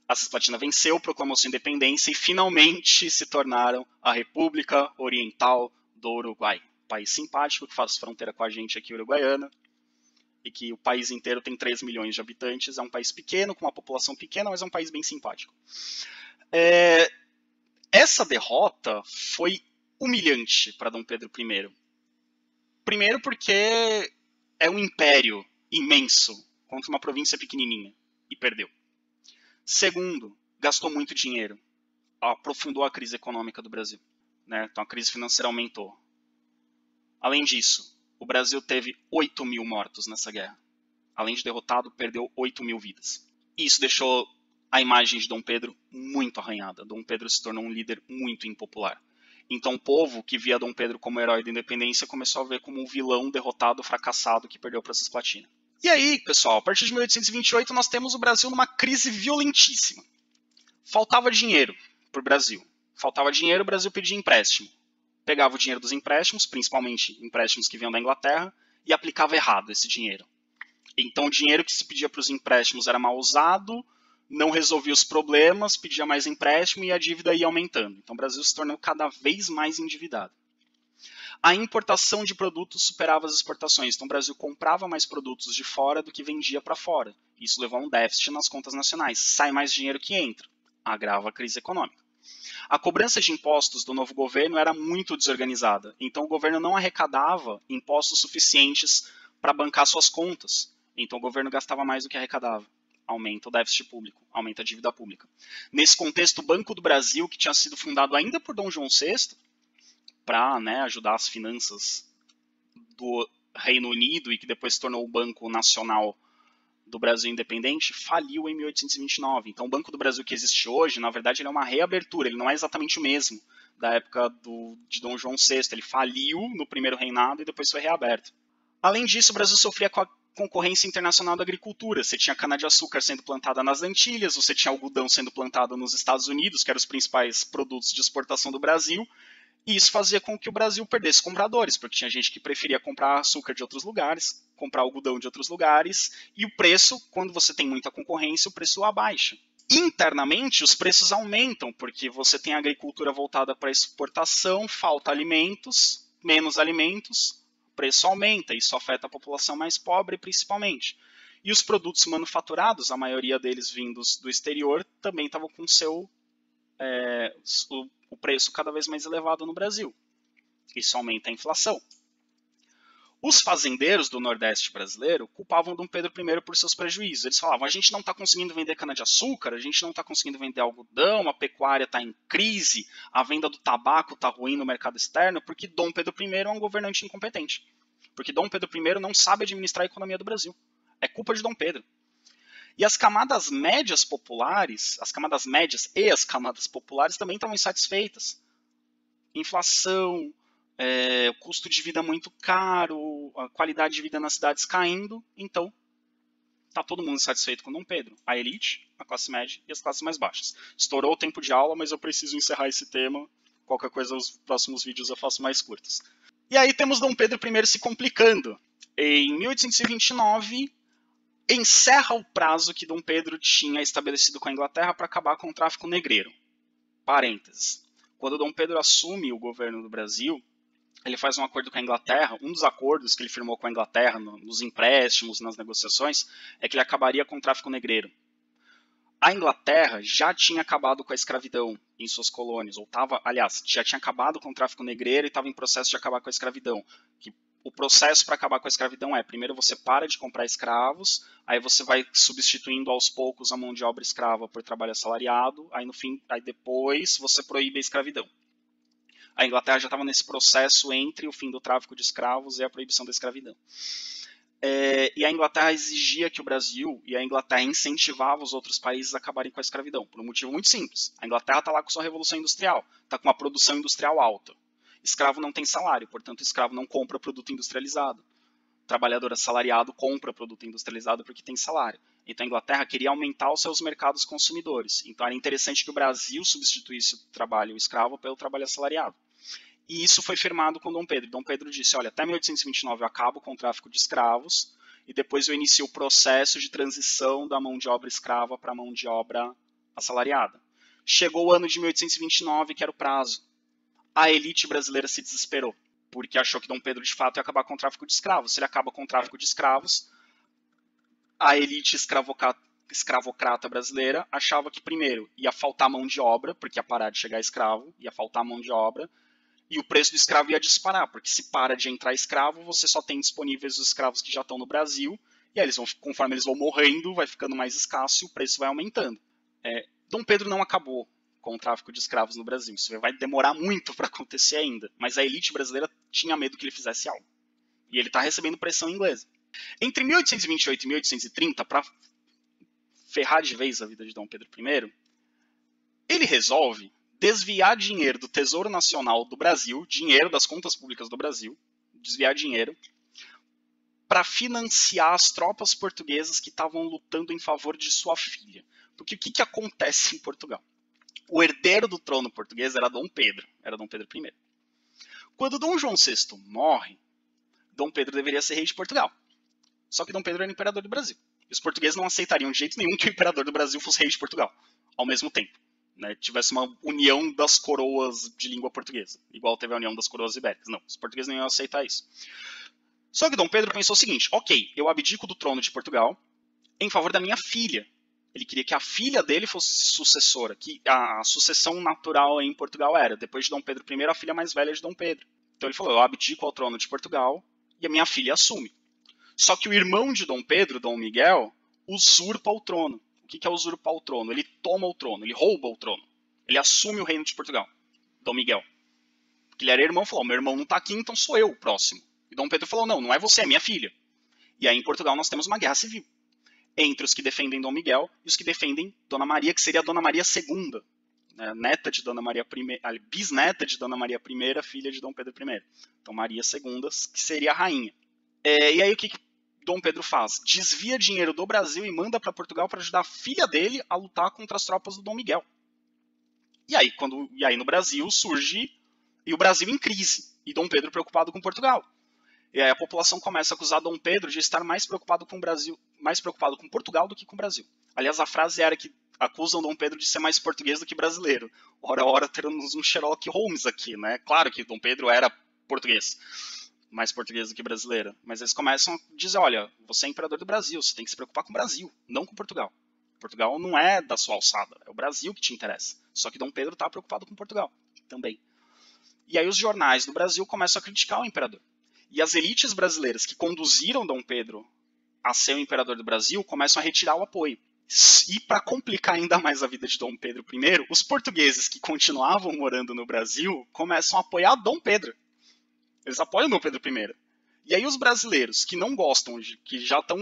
A Cisplatina venceu, proclamou sua independência e finalmente se tornaram a República Oriental do Uruguai. País simpático que faz fronteira com a gente aqui, uruguaiana, e que o país inteiro tem 3 milhões de habitantes. É um país pequeno, com uma população pequena, mas é um país bem simpático. Essa derrota foi humilhante para Dom Pedro I. Primeiro porque é um império imenso contra uma província pequenininha e perdeu. Segundo, gastou muito dinheiro, aprofundou a crise econômica do Brasil, né? Então a crise financeira aumentou. Além disso, o Brasil teve 8 mil mortos nessa guerra. Além de derrotado, perdeu 8 mil vidas. E isso deixou a imagem de Dom Pedro muito arranhada. Dom Pedro se tornou um líder muito impopular. Então o povo que via Dom Pedro como herói da independência começou a ver como um vilão derrotado, fracassado, que perdeu para a Cisplatina. E aí, pessoal, a partir de 1828 nós temos o Brasil numa crise violentíssima. Faltava dinheiro para o Brasil. Faltava dinheiro, o Brasil pedia empréstimo. pegava o dinheiro dos empréstimos, principalmente empréstimos que vinham da Inglaterra, e aplicava errado esse dinheiro. Então o dinheiro que se pedia para os empréstimos era mal usado, não resolvia os problemas, pedia mais empréstimo e a dívida ia aumentando. Então o Brasil se tornou cada vez mais endividado. A importação de produtos superava as exportações, então o Brasil comprava mais produtos de fora do que vendia para fora. Isso levou a um déficit nas contas nacionais. Sai mais dinheiro que entra, agrava a crise econômica. A cobrança de impostos do novo governo era muito desorganizada, então o governo não arrecadava impostos suficientes para bancar suas contas. Então o governo gastava mais do que arrecadava. Aumenta o déficit público, aumenta a dívida pública. Nesse contexto, o Banco do Brasil, que tinha sido fundado ainda por Dom João VI, para ajudar as finanças do Reino Unido e que depois se tornou o Banco Nacional do Brasil Independente, faliu em 1829. Então o Banco do Brasil que existe hoje, na verdade, ele é uma reabertura, ele não é exatamente o mesmo da época de Dom João VI. Ele faliu no primeiro reinado e depois foi reaberto. Além disso, o Brasil sofria com a concorrência internacional da agricultura. Você tinha cana-de-açúcar sendo plantada nas Antilhas, você tinha algodão sendo plantado nos Estados Unidos, que eram os principais produtos de exportação do Brasil, e isso fazia com que o Brasil perdesse compradores, porque tinha gente que preferia comprar açúcar de outros lugares, comprar algodão de outros lugares, e o preço, quando você tem muita concorrência, o preço abaixa. Internamente, os preços aumentam, porque você tem a agricultura voltada para exportação, falta alimentos, menos alimentos, o preço aumenta, isso afeta a população mais pobre principalmente. E os produtos manufaturados, a maioria deles vindos do exterior, também estavam com o preço cada vez mais elevado no Brasil. Isso aumenta a inflação. Os fazendeiros do Nordeste brasileiro culpavam Dom Pedro I por seus prejuízos. Eles falavam, a gente não está conseguindo vender cana-de-açúcar, a gente não está conseguindo vender algodão, a pecuária está em crise, a venda do tabaco está ruim no mercado externo, porque Dom Pedro I é um governante incompetente. Porque Dom Pedro I não sabe administrar a economia do Brasil. É culpa de Dom Pedro. E as camadas médias populares, as camadas médias e as camadas populares também estavam insatisfeitas. Inflação, o custo de vida muito caro, a qualidade de vida nas cidades caindo, então está todo mundo insatisfeito com Dom Pedro. A elite, a classe média e as classes mais baixas. Estourou o tempo de aula, mas eu preciso encerrar esse tema. Qualquer coisa, os próximos vídeos eu faço mais curtos. E aí temos Dom Pedro I se complicando. Em 1829, encerra o prazo que Dom Pedro tinha estabelecido com a Inglaterra para acabar com o tráfico negreiro. Parênteses. Quando Dom Pedro assume o governo do Brasil, ele faz um acordo com a Inglaterra. Um dos acordos que ele firmou com a Inglaterra, nos empréstimos, nas negociações, é que ele acabaria com o tráfico negreiro. A Inglaterra já tinha acabado com a escravidão em suas colônias, ou já tinha acabado com o tráfico negreiro e estava em processo de acabar com a escravidão. O processo para acabar com a escravidão primeiro você para de comprar escravos, aí você vai substituindo aos poucos a mão de obra escrava por trabalho assalariado, aí depois você proíbe a escravidão. A Inglaterra já estava nesse processo entre o fim do tráfico de escravos e a proibição da escravidão. E a Inglaterra exigia que o Brasil, e a Inglaterra incentivava os outros países a acabarem com a escravidão, por um motivo muito simples. A Inglaterra está lá com sua revolução industrial, está com uma produção industrial alta. Escravo não tem salário, portanto, escravo não compra produto industrializado. Trabalhador assalariado compra produto industrializado porque tem salário. Então a Inglaterra queria aumentar os seus mercados consumidores. Então era interessante que o Brasil substituísse o trabalho escravo pelo trabalho assalariado. E isso foi firmado com Dom Pedro. Dom Pedro disse, olha, até 1829 eu acabo com o tráfico de escravos e depois eu inicio o processo de transição da mão de obra escrava para a mão de obra assalariada. Chegou o ano de 1829, que era o prazo. A elite brasileira se desesperou, porque achou que Dom Pedro de fato ia acabar com o tráfico de escravos. Se ele acaba com o tráfico de escravos, a elite escravocrata brasileira achava que primeiro ia faltar mão de obra, porque ia parar de chegar escravo, ia faltar mão de obra, e o preço do escravo ia disparar, porque se para de entrar escravo, você só tem disponíveis os escravos que já estão no Brasil, e aí conforme eles vão morrendo, vai ficando mais escasso e o preço vai aumentando. Dom Pedro não acabou com o tráfico de escravos no Brasil. Isso vai demorar muito para acontecer ainda, mas a elite brasileira tinha medo que ele fizesse algo. E ele está recebendo pressão inglesa. Entre 1828 e 1830, para ferrar de vez a vida de Dom Pedro I, ele resolve desviar dinheiro do Tesouro Nacional do Brasil, dinheiro das contas públicas do Brasil, desviar dinheiro para financiar as tropas portuguesas que estavam lutando em favor de sua filha. Porque o que acontece em Portugal? O herdeiro do trono português era Dom Pedro I. Quando Dom João VI morre, Dom Pedro deveria ser rei de Portugal. Só que Dom Pedro era imperador do Brasil. E os portugueses não aceitariam de jeito nenhum que o imperador do Brasil fosse rei de Portugal, ao mesmo tempo. Né, tivesse uma união das coroas de língua portuguesa, igual teve a união das coroas ibéricas. Não, os portugueses não iam aceitar isso. Só que Dom Pedro pensou o seguinte: ok, eu abdico do trono de Portugal em favor da minha filha. Ele queria que a filha dele fosse sucessora, que a sucessão natural em Portugal era, depois de Dom Pedro I, a filha mais velha de Dom Pedro. Então ele falou: eu abdico ao trono de Portugal e a minha filha assume. Só que o irmão de Dom Pedro, Dom Miguel, usurpa o trono. O que é usurpar o trono? Ele toma o trono, ele rouba o trono. Ele assume o reino de Portugal, Dom Miguel. Porque ele era irmão, falou: meu irmão não está aqui, então sou eu o próximo. E Dom Pedro falou: não, não é você, é minha filha. E aí em Portugal nós temos uma guerra civil entre os que defendem Dom Miguel e os que defendem Dona Maria, que seria a Dona Maria II, né, neta de Dona Maria I, bisneta de Dona Maria I, filha de Dom Pedro I. Então Maria II, que seria a rainha. E aí o que Dom Pedro faz? Desvia dinheiro do Brasil e manda para Portugal para ajudar a filha dele a lutar contra as tropas do Dom Miguel. E aí no Brasil surge, e o Brasil em crise, e Dom Pedro preocupado com Portugal. E aí a população começa a acusar Dom Pedro de estar mais preocupado com o Brasil, mais preocupado com Portugal do que com o Brasil. Aliás, a frase era que acusam Dom Pedro de ser mais português do que brasileiro. Ora, teremos um Sherlock Holmes aqui, né? Claro que Dom Pedro era português, mais português do que brasileiro. Mas eles começam a dizer: olha, você é imperador do Brasil, você tem que se preocupar com o Brasil, não com Portugal. Portugal não é da sua alçada, é o Brasil que te interessa. Só que Dom Pedro está preocupado com Portugal também. E aí os jornais do Brasil começam a criticar o imperador. E as elites brasileiras que conduziram Dom Pedro a ser o imperador do Brasil começam a retirar o apoio. E para complicar ainda mais a vida de Dom Pedro I, os portugueses que continuavam morando no Brasil começam a apoiar Dom Pedro. Eles apoiam Dom Pedro I. E aí os brasileiros que não gostam, que já estão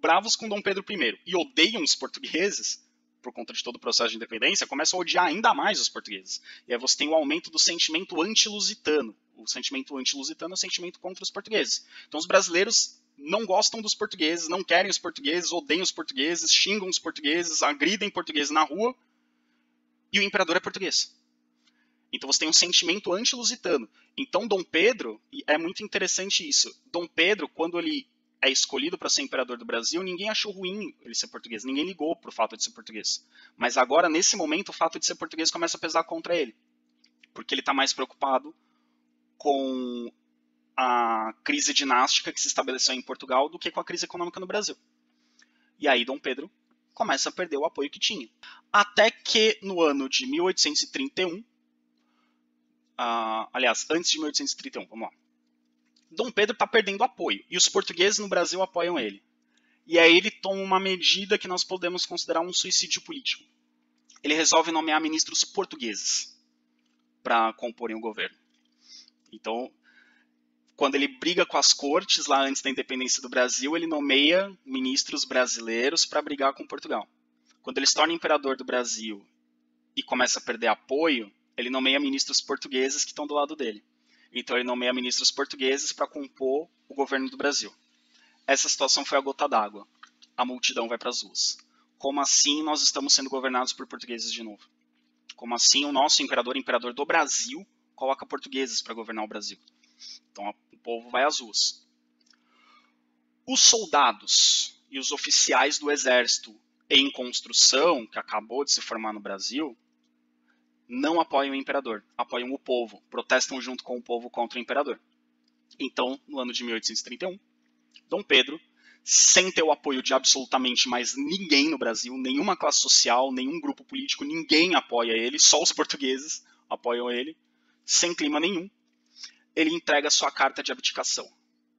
bravos com Dom Pedro I e odeiam os portugueses, por conta de todo o processo de independência, começam a odiar ainda mais os portugueses. E aí você tem o aumento do sentimento anti-lusitano. O sentimento anti-lusitano é o sentimento contra os portugueses. Então os brasileiros não gostam dos portugueses, não querem os portugueses, odeiam os portugueses, xingam os portugueses, agridem portugueses na rua, e o imperador é português. Então você tem um sentimento anti-lusitano. Então Dom Pedro, é muito interessante isso, Dom Pedro, quando ele é escolhido para ser imperador do Brasil, ninguém achou ruim ele ser português, ninguém ligou pro fato de ser português. Mas agora, nesse momento, o fato de ser português começa a pesar contra ele, porque ele está mais preocupado com a crise dinástica que se estabeleceu em Portugal do que com a crise econômica no Brasil. E aí Dom Pedro começa a perder o apoio que tinha. Até que no ano de 1831, aliás, antes de 1831, vamos lá. Dom Pedro está perdendo apoio, e os portugueses no Brasil apoiam ele. E aí ele toma uma medida que nós podemos considerar um suicídio político. Ele resolve nomear ministros portugueses para comporem o governo. Então, quando ele briga com as cortes, lá antes da independência do Brasil, ele nomeia ministros brasileiros para brigar com Portugal. Quando ele se torna imperador do Brasil e começa a perder apoio, ele nomeia ministros portugueses que estão do lado dele. Então ele nomeia ministros portugueses para compor o governo do Brasil. Essa situação foi a gota d'água. A multidão vai para as ruas. Como assim nós estamos sendo governados por portugueses de novo? Como assim o nosso imperador do Brasil, coloca portugueses para governar o Brasil? Então o povo vai às ruas. Os soldados e os oficiais do exército em construção, que acabou de se formar no Brasil, não apoiam o imperador, apoiam o povo, protestam junto com o povo contra o imperador. Então, no ano de 1831, Dom Pedro, sem ter o apoio de absolutamente mais ninguém no Brasil, nenhuma classe social, nenhum grupo político, ninguém apoia ele, só os portugueses apoiam ele, sem clima nenhum, ele entrega sua carta de abdicação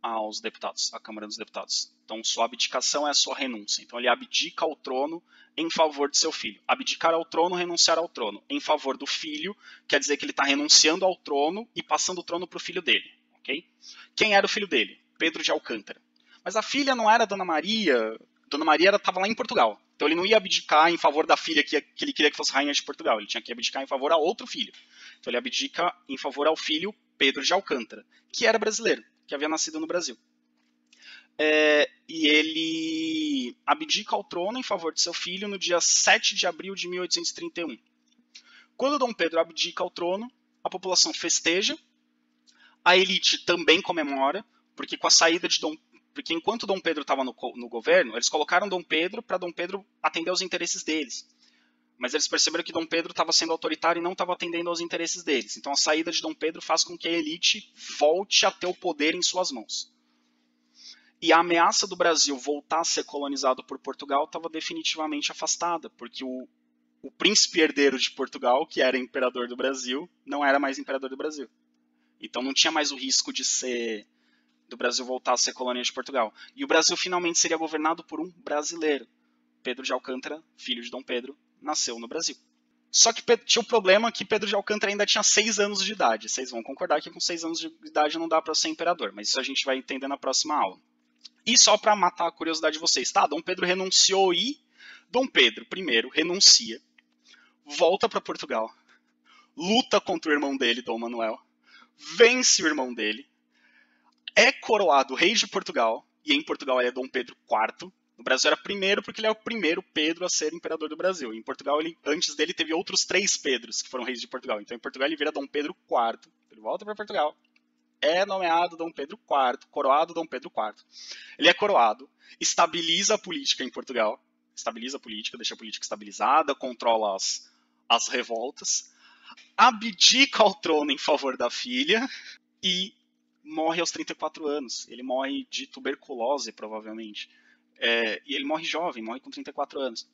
aos deputados, à Câmara dos Deputados. Então, sua abdicação é a sua renúncia. Então, ele abdica ao trono em favor de seu filho. Abdicar ao trono, renunciar ao trono. Em favor do filho, quer dizer que ele está renunciando ao trono e passando o trono para o filho dele. Okay? Quem era o filho dele? Pedro de Alcântara. Mas a filha não era Dona Maria. Dona Maria estava lá em Portugal. Então, ele não ia abdicar em favor da filha que ele queria que fosse rainha de Portugal. Ele tinha que abdicar em favor a outro filho. Então, ele abdica em favor ao filho Pedro de Alcântara, que era brasileiro, que havia nascido no Brasil. E ele abdica ao trono em favor de seu filho no dia 7 de abril de 1831. Quando Dom Pedro abdica ao trono, a população festeja, A elite também comemora, porque com a saída de porque enquanto Dom Pedro estava no governo, eles colocaram Dom Pedro para Dom Pedro atender aos interesses deles. Mas eles perceberam que Dom Pedro estava sendo autoritário e não estava atendendo aos interesses deles. Então a saída de Dom Pedro faz com que a elite volte a ter o poder em suas mãos. E a ameaça do Brasil voltar a ser colonizado por Portugal estava definitivamente afastada, porque o príncipe herdeiro de Portugal, que era imperador do Brasil, não era mais imperador do Brasil. Então não tinha mais o risco de ser do Brasil voltar a ser colônia de Portugal. E o Brasil finalmente seria governado por um brasileiro. Pedro de Alcântara, filho de Dom Pedro, nasceu no Brasil. Só que tinha o problema que Pedro de Alcântara ainda tinha 6 anos de idade. Vocês vão concordar que com 6 anos de idade não dá para ser imperador, mas isso a gente vai entender na próxima aula. E só para matar a curiosidade de vocês, tá? Dom Pedro renunciou e Dom Pedro I renuncia, volta para Portugal, luta contra o irmão dele, Dom Manuel, vence o irmão dele, é coroado rei de Portugal, e em Portugal ele é Dom Pedro IV. No Brasil era primeiro porque ele é o primeiro Pedro a ser imperador do Brasil. Em Portugal, antes dele, teve outros 3 Pedros que foram reis de Portugal. Então em Portugal ele vira Dom Pedro IV. Ele volta para Portugal, é nomeado Dom Pedro IV, coroado Dom Pedro IV. Ele é coroado, estabiliza a política em Portugal, estabiliza a política, deixa a política estabilizada, controla as revoltas, abdica ao trono em favor da filha e morre aos 34 anos. Ele morre de tuberculose, provavelmente. E ele morre jovem, morre com 34 anos.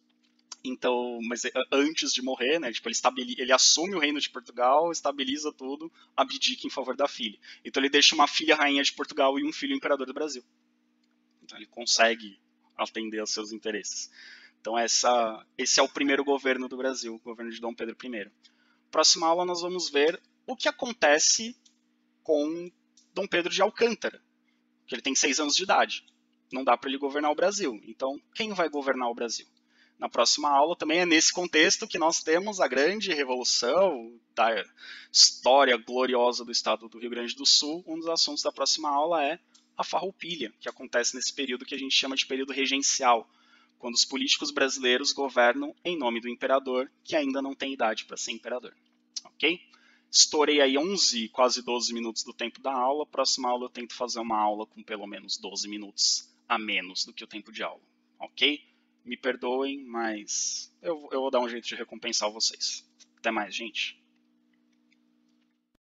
Então, mas antes de morrer, né, tipo, ele assume o reino de Portugal, estabiliza tudo, abdica em favor da filha. Então ele deixa uma filha rainha de Portugal e um filho imperador do Brasil. Então ele consegue atender aos seus interesses. Então esse é o primeiro governo do Brasil, o governo de Dom Pedro I. Próxima aula nós vamos ver o que acontece com Dom Pedro de Alcântara, que ele tem 6 anos de idade. Não dá para ele governar o Brasil. Então, quem vai governar o Brasil? Na próxima aula também é nesse contexto que nós temos a grande revolução da história gloriosa do estado do Rio Grande do Sul. Um dos assuntos da próxima aula é a farroupilha, que acontece nesse período que a gente chama de período regencial, quando os políticos brasileiros governam em nome do imperador, que ainda não tem idade para ser imperador. Ok? Estourei aí 11, quase 12 minutos do tempo da aula. Próxima aula eu tento fazer uma aula com pelo menos 12 minutos a menos do que o tempo de aula. Ok? Me perdoem, mas eu vou dar um jeito de recompensar vocês. Até mais, gente.